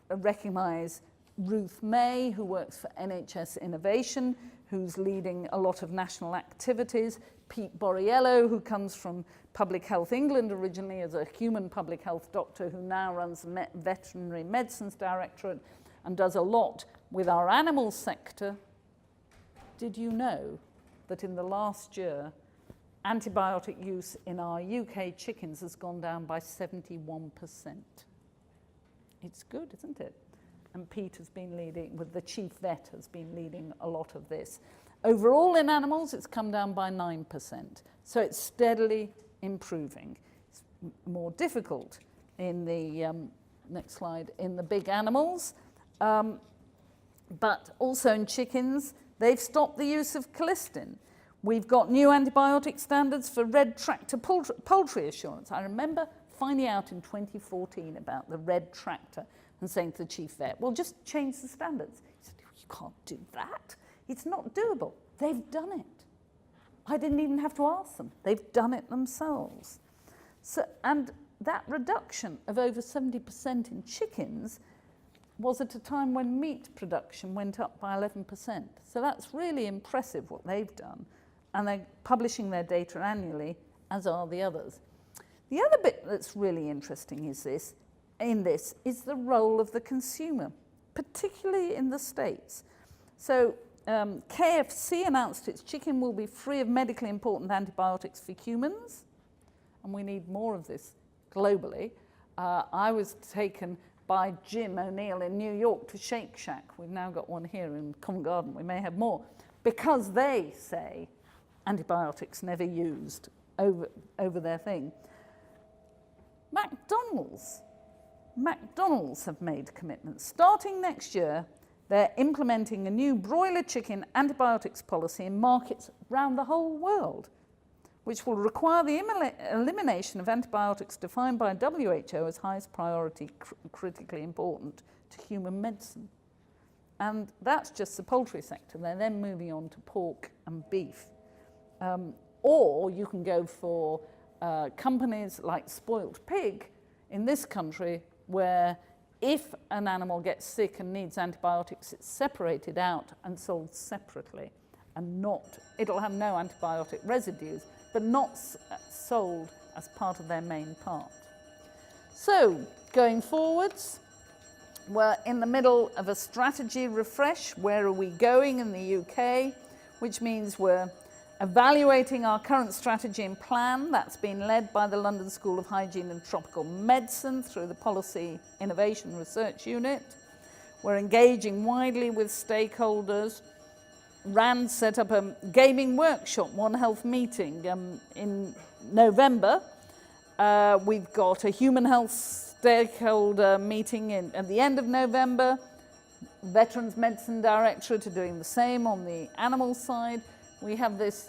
recognise Ruth May, who works for NHS Innovation, who's leading a lot of national activities, Pete Borriello, who comes from Public Health England originally as a human public health doctor, who now runs the Veterinary Medicines Directorate and does a lot with our animal sector. Did you know that in the last year, antibiotic use in our UK chickens has gone down by 71%? It's good, isn't it? And Pete has been leading, with the chief vet, has been leading a lot of this. Overall in animals, it's come down by 9%. So it's steadily improving. It's more difficult in the, next slide, in the big animals. But also in chickens, they've stopped the use of colistin. We've got new antibiotic standards for red tractor poultry assurance. I remember finding out in 2014 about the red tractor and saying to the chief vet, well, just change the standards. He said, you can't do that. It's not doable. They've done it. I didn't even have to ask them. They've done it themselves. So, and that reduction of over 70% in chickens was at a time when meat production went up by 11%. So that's really impressive what they've done. And they're publishing their data annually, as are the others. The other bit that's really interesting is this is the role of the consumer, particularly in the States. So KFC announced its chicken will be free of medically important antibiotics for humans, and we need more of this globally. I was taken by Jim O'Neill in New York to Shake Shack. We've now got one here in Covent Garden. We may have more, because they say antibiotics never used over their thing. McDonald's have made commitments. Starting next year, they're implementing a new broiler chicken antibiotics policy in markets around the whole world, which will require the elimination of antibiotics defined by WHO as highest priority, critically important to human medicine. And that's just the poultry sector. They're then moving on to pork and beef. Or you can go for companies like Spoilt Pig in this country, where if an animal gets sick and needs antibiotics, it's separated out and sold separately, and it'll have no antibiotic residues, but not sold as part of their main part. So, going forwards, we're in the middle of a strategy refresh. Where are we going in the UK? Which means we're evaluating our current strategy and plan. That's been led by the London School of Hygiene and Tropical Medicine through the Policy Innovation Research Unit. We're engaging widely with stakeholders. RAND set up a gaming workshop, One Health meeting in November. We've got a human health stakeholder meeting at the end of November. Veterans Medicine Directorate are doing the same on the animal side. We have this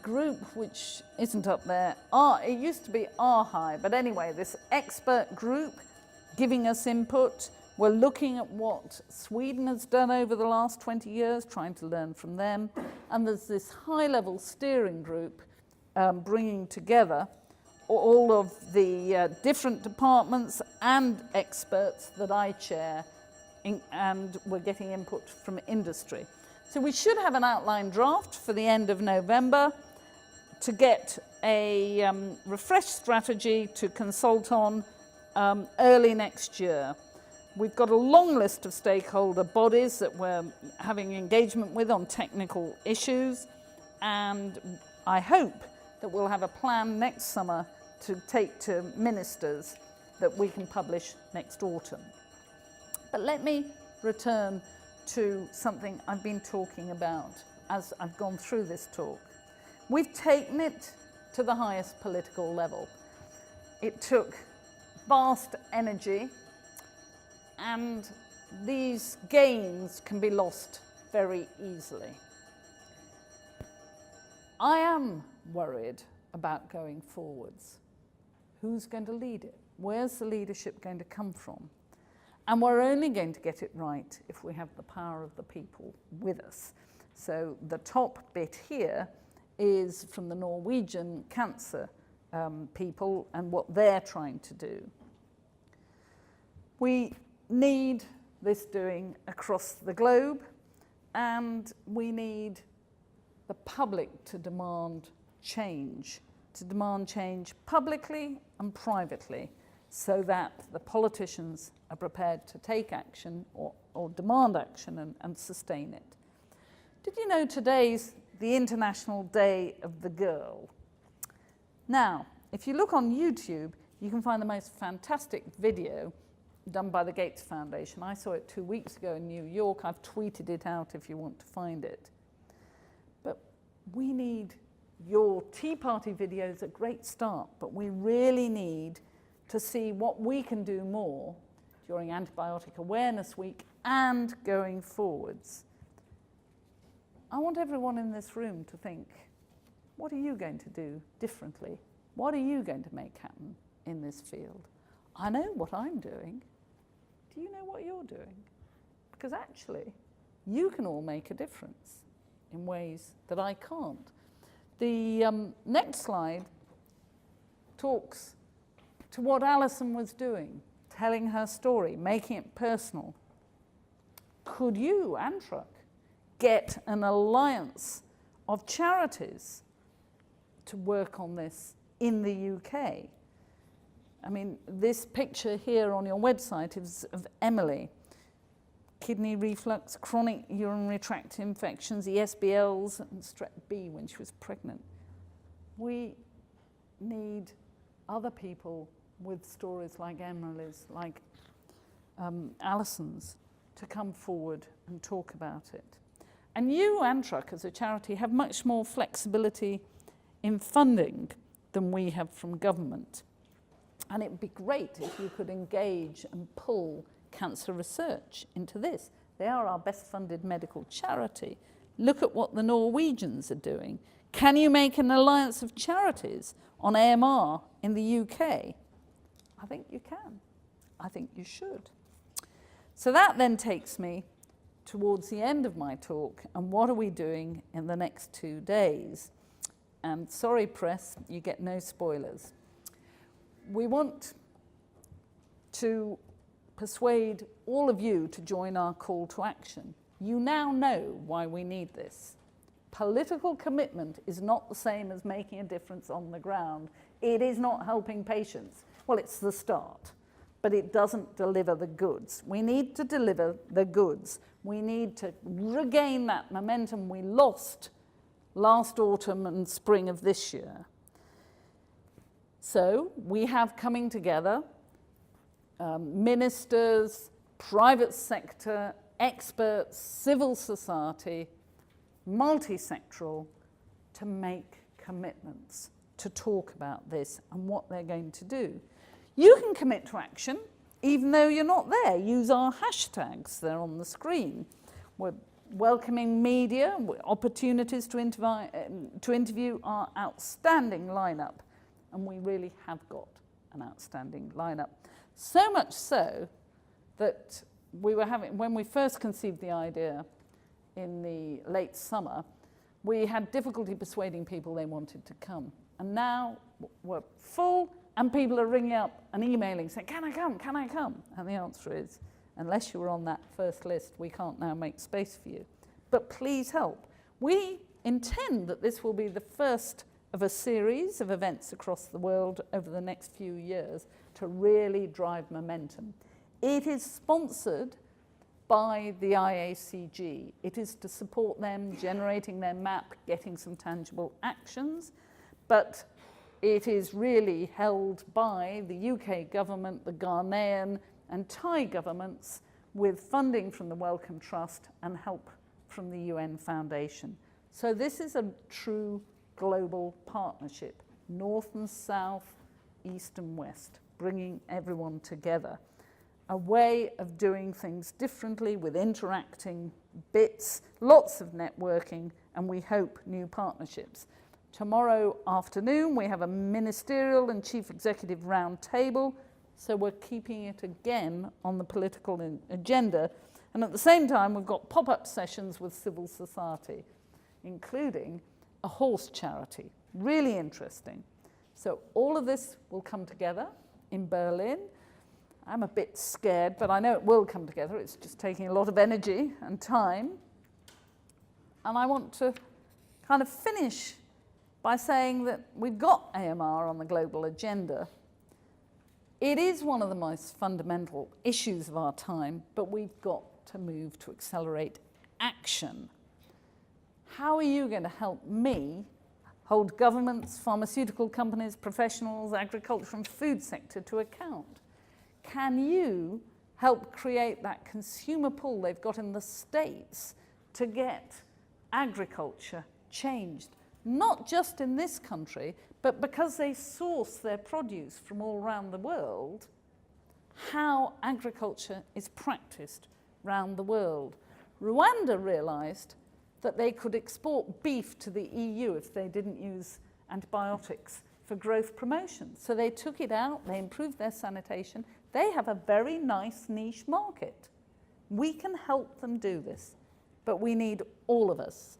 group, which isn't up there. It used to be RHI, but anyway, this expert group giving us input. We're looking at what Sweden has done over the last 20 years, trying to learn from them. And there's this high-level steering group bringing together all of the different departments and experts that I chair, and we're getting input from industry. So we should have an outline draft for the end of November to get a refreshed strategy to consult on early next year. We've got a long list of stakeholder bodies that we're having engagement with on technical issues, and I hope that we'll have a plan next summer to take to ministers that we can publish next autumn. But let me return to something I've been talking about as I've gone through this talk. We've taken it to the highest political level. It took vast energy, and these gains can be lost very easily. I am worried about going forwards. Who's going to lead it? Where's the leadership going to come from? And we're only going to get it right if we have the power of the people with us. So the top bit here is from the Norwegian cancer people and what they're trying to do. We need this doing across the globe, and we need the public to demand change publicly and privately, so that the politicians are prepared to take action or demand action and sustain it. Did you know today's the International Day of the Girl? Now, if you look on YouTube, you can find the most fantastic video done by the Gates Foundation. I saw it 2 weeks ago in New York. I've tweeted it out if you want to find it. But we need your Tea Party videos, a great start, but we really need to see what we can do more during Antibiotic Awareness Week and going forwards. I want everyone in this room to think, what are you going to do differently? What are you going to make happen in this field? I know what I'm doing. Do you know what you're doing? Because actually, you can all make a difference in ways that I can't. The next slide talks to what Alison was doing, telling her story, making it personal. Could you, ANTRUK, get an alliance of charities to work on this in the UK? I mean, this picture here on your website is of Emily. Kidney reflux, chronic urinary tract infections, ESBLs, and strep B when she was pregnant. We need other people with stories like Emily's, like Alison's, to come forward and talk about it. And you, ANTRUK, as a charity, have much more flexibility in funding than we have from government. And it'd be great if you could engage and pull cancer research into this. They are our best funded medical charity. Look at what the Norwegians are doing. Can you make an alliance of charities on AMR in the UK? I think you can. I think you should. So that then takes me towards the end of my talk, and what are we doing in the next 2 days? And sorry, press, you get no spoilers. We want to persuade all of you to join our call to action. You now know why we need this. Political commitment is not the same as making a difference on the ground. It is not helping patients. Well, it's the start, but it doesn't deliver the goods. We need to deliver the goods. We need to regain that momentum we lost last autumn and spring of this year. So we have coming together ministers, private sector, experts, civil society, multi-sectoral, to make commitments, to talk about this and what they're going to do. You can commit to action, even though you're not there. Use our hashtags, they're on the screen. We're welcoming media, opportunities to interview our outstanding lineup. And we really have got an outstanding lineup. So much so that when we first conceived the idea in the late summer, we had difficulty persuading people they wanted to come. And now we're full, and people are ringing up and emailing saying, can I come, can I come? And the answer is, unless you were on that first list, we can't now make space for you. But please help. We intend that this will be the first of a series of events across the world over the next few years to really drive momentum. It is sponsored by the IACG. It is to support them generating their map, getting some tangible actions, but it is really held by the UK government, the Ghanaian and Thai governments, with funding from the Wellcome Trust and help from the UN Foundation. So this is a true global partnership, north and south, east and west, bringing everyone together. A way of doing things differently with interacting bits, lots of networking, and we hope new partnerships. Tomorrow afternoon, we have a ministerial and chief executive round table, so we're keeping it again on the political agenda. And at the same time, we've got pop-up sessions with civil society, including a horse charity. Really interesting. So all of this will come together in Berlin. I'm a bit scared, but I know it will come together. It's just taking a lot of energy and time. And I want to kind of finish by saying that we've got AMR on the global agenda. It is one of the most fundamental issues of our time, but we've got to move to accelerate action. How are you going to help me hold governments, pharmaceutical companies, professionals, agriculture and food sector to account? Can you help create that consumer pull they've got in the States to get agriculture changed? Not just in this country, but because they source their produce from all around the world, how agriculture is practiced around the world. Rwanda realized that they could export beef to the EU if they didn't use antibiotics for growth promotion. So they took it out, they improved their sanitation. They have a very nice niche market. We can help them do this, but we need all of us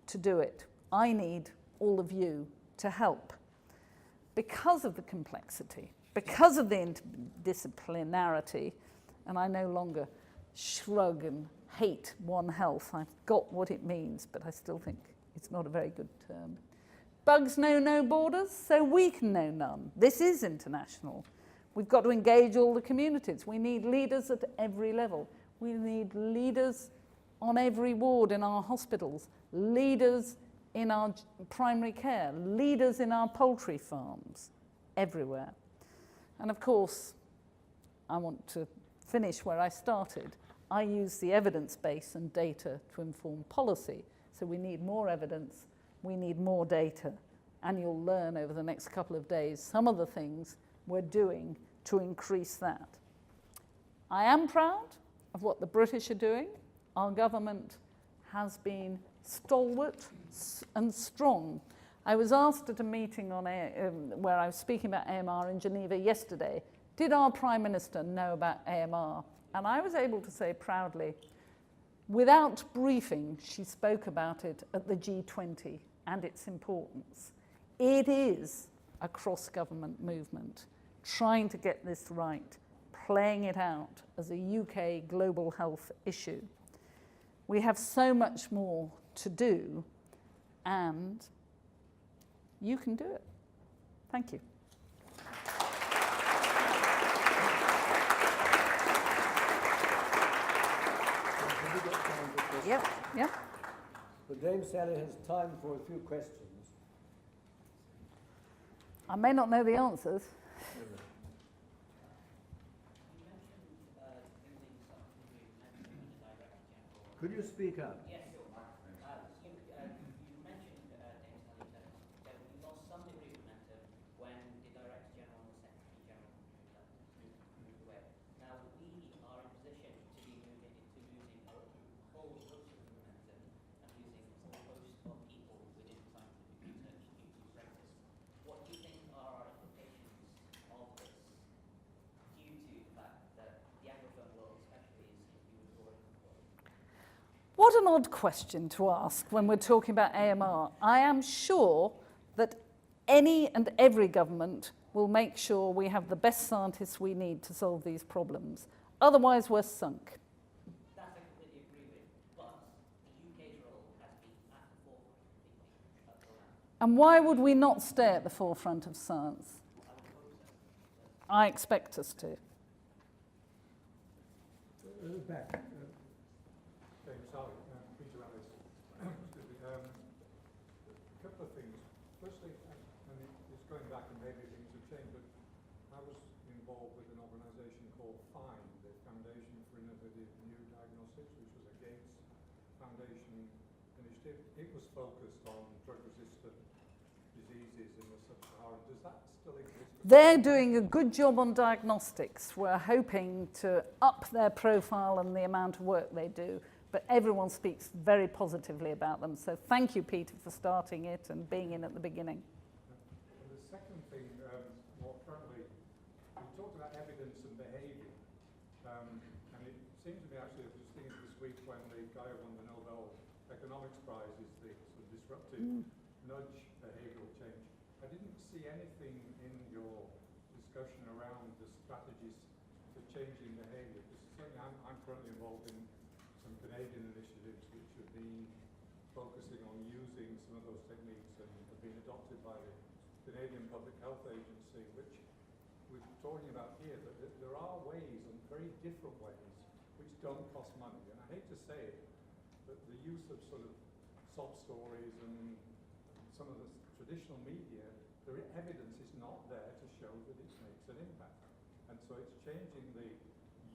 to do it. I need all of you to help. Because of the complexity, because of the interdisciplinarity, and I no longer shrug and hate One Health. I've got what it means, but I still think it's not a very good term. Bugs know no borders, so we can know none. This is international. We've got to engage all the communities. We need leaders at every level. We need leaders on every ward in our hospitals, leaders in our primary care, leaders in our poultry farms, everywhere. And of course, I want to finish where I started. I use the evidence base and data to inform policy. So we need more evidence, we need more data, and you'll learn over the next couple of days some of the things we're doing to increase that. I am proud of what the British are doing. Our government has been stalwart and strong. I was asked at a meeting on where I was speaking about AMR in Geneva yesterday, did our Prime Minister know about AMR? And I was able to say proudly, without briefing, she spoke about it at the G20 and its importance. It is a cross-government movement, trying to get this right, playing it out as a UK global health issue. We have so much more to do, and you can do it. Thank you. Yep, yep. Well, Dame Sally has time for a few questions. I may not know the answers. Could you speak up? Yes, sure. You mentioned, Dame Sally, that we lost some degree of momentum when the Director General and the Secretary General moved away. Now, we are in a position to be moving into losing a whole host of momentum and losing a whole host of people within scientific research due to Brexit. What do you think are our implications of this due to the fact that the Anglophone world especially is viewed abroad? What an odd question to ask when we're talking about AMR. I am sure that any and every government will make sure we have the best scientists we need to solve these problems. Otherwise, we're sunk. That I completely agree with, but the UK's role has been at the forefront of thinking up till now. And why would we not stay at the forefront of science? I would hope so. I expect us to. Back. James Sally, Peter Alice. A couple of things. Firstly, and it's going back and maybe things have changed, but I was involved with an organisation called FIND, the Foundation for Innovative New Diagnostics, which was a Gates Foundation initiative. It was focused on drug-resistant diseases in the sub-Saharan. Does that still exist? They're doing a good job on diagnostics. We're hoping to up their profile and the amount of work they do, but everyone speaks very positively about them. So thank you, Peter, for starting it and being in at the beginning. And the second thing, more currently, we talked about evidence and behaviour, and it seems to me actually, I was just thinking this week when the guy who won the Nobel Economics Prize is the sort of disruptive nudge behavioural change. I didn't see anything in your discussion around the strategies for changing behaviour, because certainly I'm currently involved in some Canadian initiatives which have been focusing on using some of those techniques and have been adopted by the Canadian Public Health Agency, which we're talking about here, that there are ways, and very different ways, which don't cost money. And I hate to say it, but the use of sort of sob stories and some of the traditional media, the evidence is not there to show that it makes an impact. And so it's changing the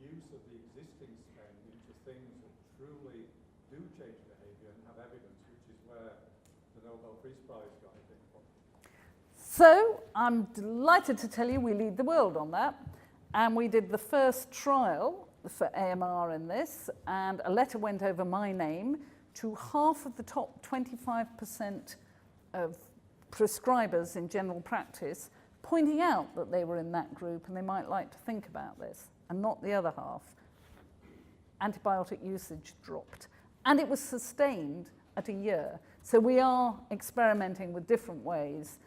use of the existing spend into things that truly do change behaviour and have evidence, which is where the Nobel Peace Prize guy came from. So I'm delighted to tell you we lead the world on that. And we did the first trial for AMR in this, and a letter went over my name to half of the top 25% of prescribers in general practice, pointing out that they were in that group and they might like to think about this, and not the other half. Antibiotic usage dropped, and it was sustained at a year. So we are experimenting with different ways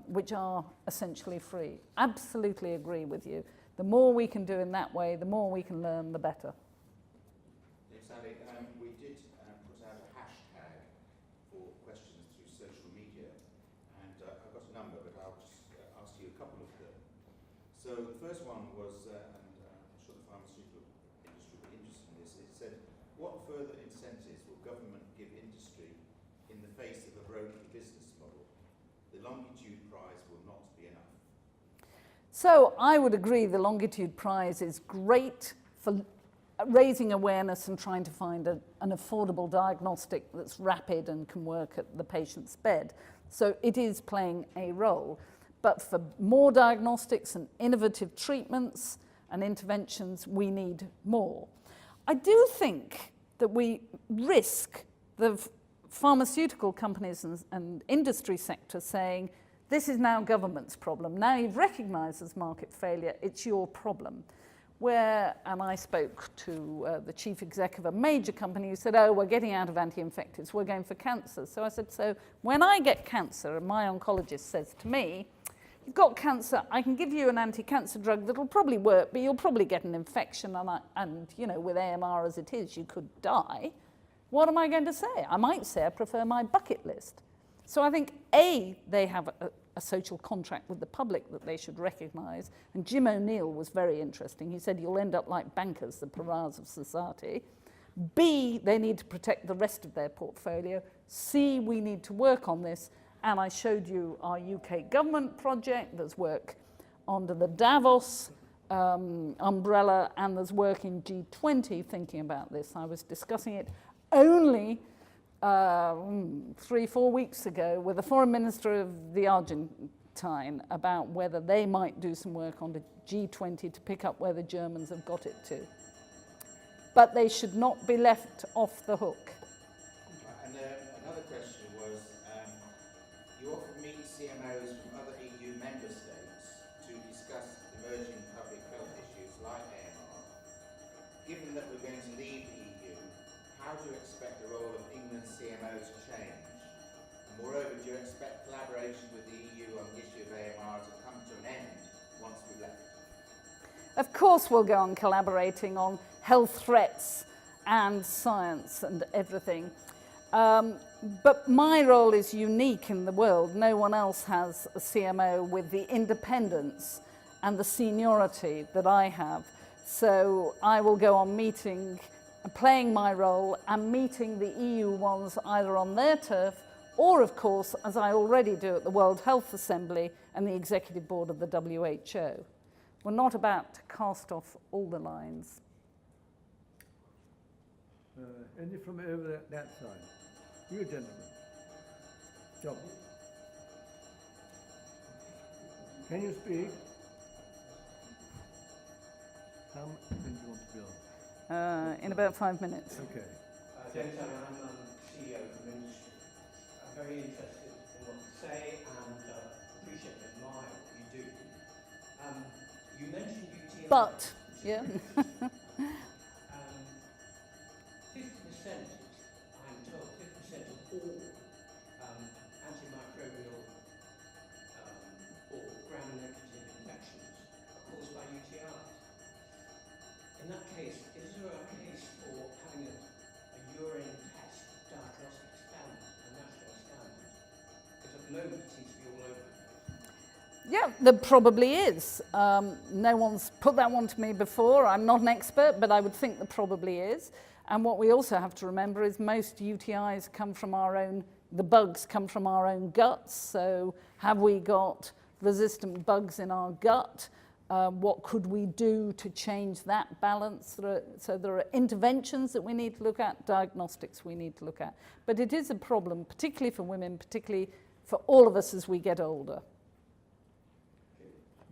which are essentially free. Absolutely agree with you. The more we can do in that way, the more we can learn, the better. Yes, Sally, we did put out a hashtag for questions through social media, and I've got a number, but I'll just ask you a couple of them. So the first one was, and I'm sure the pharmaceutical industry will be interested in this, it said, what further incentives will government give industry in the face of a broken business model? The Longitude Prize will not be enough. So I would agree the Longitude Prize is great for raising awareness and trying to find an affordable diagnostic that's rapid and can work at the patient's bed. So it is playing a role. But for more diagnostics and innovative treatments and interventions, we need more. I do think that we risk the pharmaceutical companies and industry sector saying, this is now government's problem. Now you've recognised as market failure, it's your problem. And I spoke to the chief exec of a major company who said, oh, we're getting out of anti-infectives, we're going for cancer. So I said, so when I get cancer and my oncologist says to me, you've got cancer, I can give you an anti-cancer drug that'll probably work, but you'll probably get an infection, and you know, with AMR as it is, you could die. What am I going to say? I might say I prefer my bucket list. So I think, A, they have a social contract with the public that they should recognise. And Jim O'Neill was very interesting. He said, you'll end up like bankers, the pariahs of society. B, they need to protect the rest of their portfolio. C, we need to work on this. And I showed you our UK government project. There's work under the Davies umbrella, and there's work in G20 thinking about this. I was discussing it only 3-4 weeks ago with the foreign minister of the Argentine about whether they might do some work on the G20 to pick up where the Germans have got it to. But they should not be left off the hook. And another question was, you often meet CMOs from other EU member states to discuss emerging public health issues like AMR. Given that we're going to leave the EU, how do you expect the role of England's CMO to change? And moreover, do you expect collaboration with the EU on the issue of AMR to come to an end once we've left? Of course we'll go on collaborating on health threats and science and everything. But my role is unique in the world. No one else has a CMO with the independence and the seniority that I have. So I will go on meeting, playing my role and meeting the EU ones either on their turf or, of course, as I already do at the World Health Assembly and the Executive Board of the WHO. We're not about to cast off all the lines. Any from over that side? You gentlemen. John. Can you speak? How much do you want to be on? In about 5 minutes. Okay. James Allen, I'm CEO of the Ministry. I'm very interested in what you say and appreciate and admire what you do. You mentioned UTI. But, yeah. 50%, I'm told, 50% of all antimicrobial or gram-negative infections are caused by UTIs. In that case, is there a case for having a urine test diagnostic standard, a national standard? Because at the moment it seems to be all over the place. Yeah, there probably is. No one's put that one to me before. I'm not an expert, but I would think there probably is. And what we also have to remember is most UTIs come from the bugs come from our own guts. So have we got resistant bugs in our gut? What could we do to change that balance? So there are interventions that we need to look at, diagnostics we need to look at. But it is a problem, particularly for women, particularly for all of us as we get older.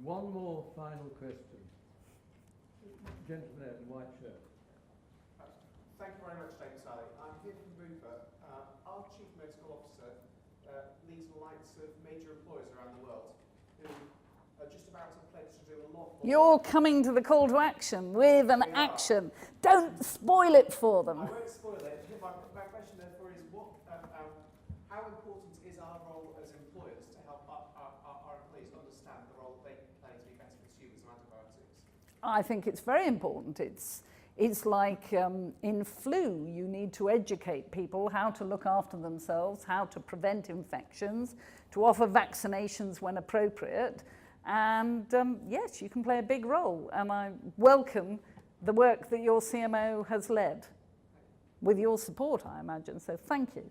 One more final question. Gentleman there in the white shirt. Thank you very much, James Sally. I'm here from Bupa. Our Chief Medical Officer leads the likes of major employers around the world who are just about to pledge to do a lot more. You're coming to the call to action with an action. Don't spoil it for them. I won't spoil it. My question therefore is how important is our role as employers to help our employees understand the role they play to be better consumers of antibiotics? I think it's very important. It's like in flu, you need to educate people how to look after themselves, how to prevent infections, to offer vaccinations when appropriate. And yes, you can play a big role. And I welcome the work that your CMO has led with your support, I imagine. So thank you.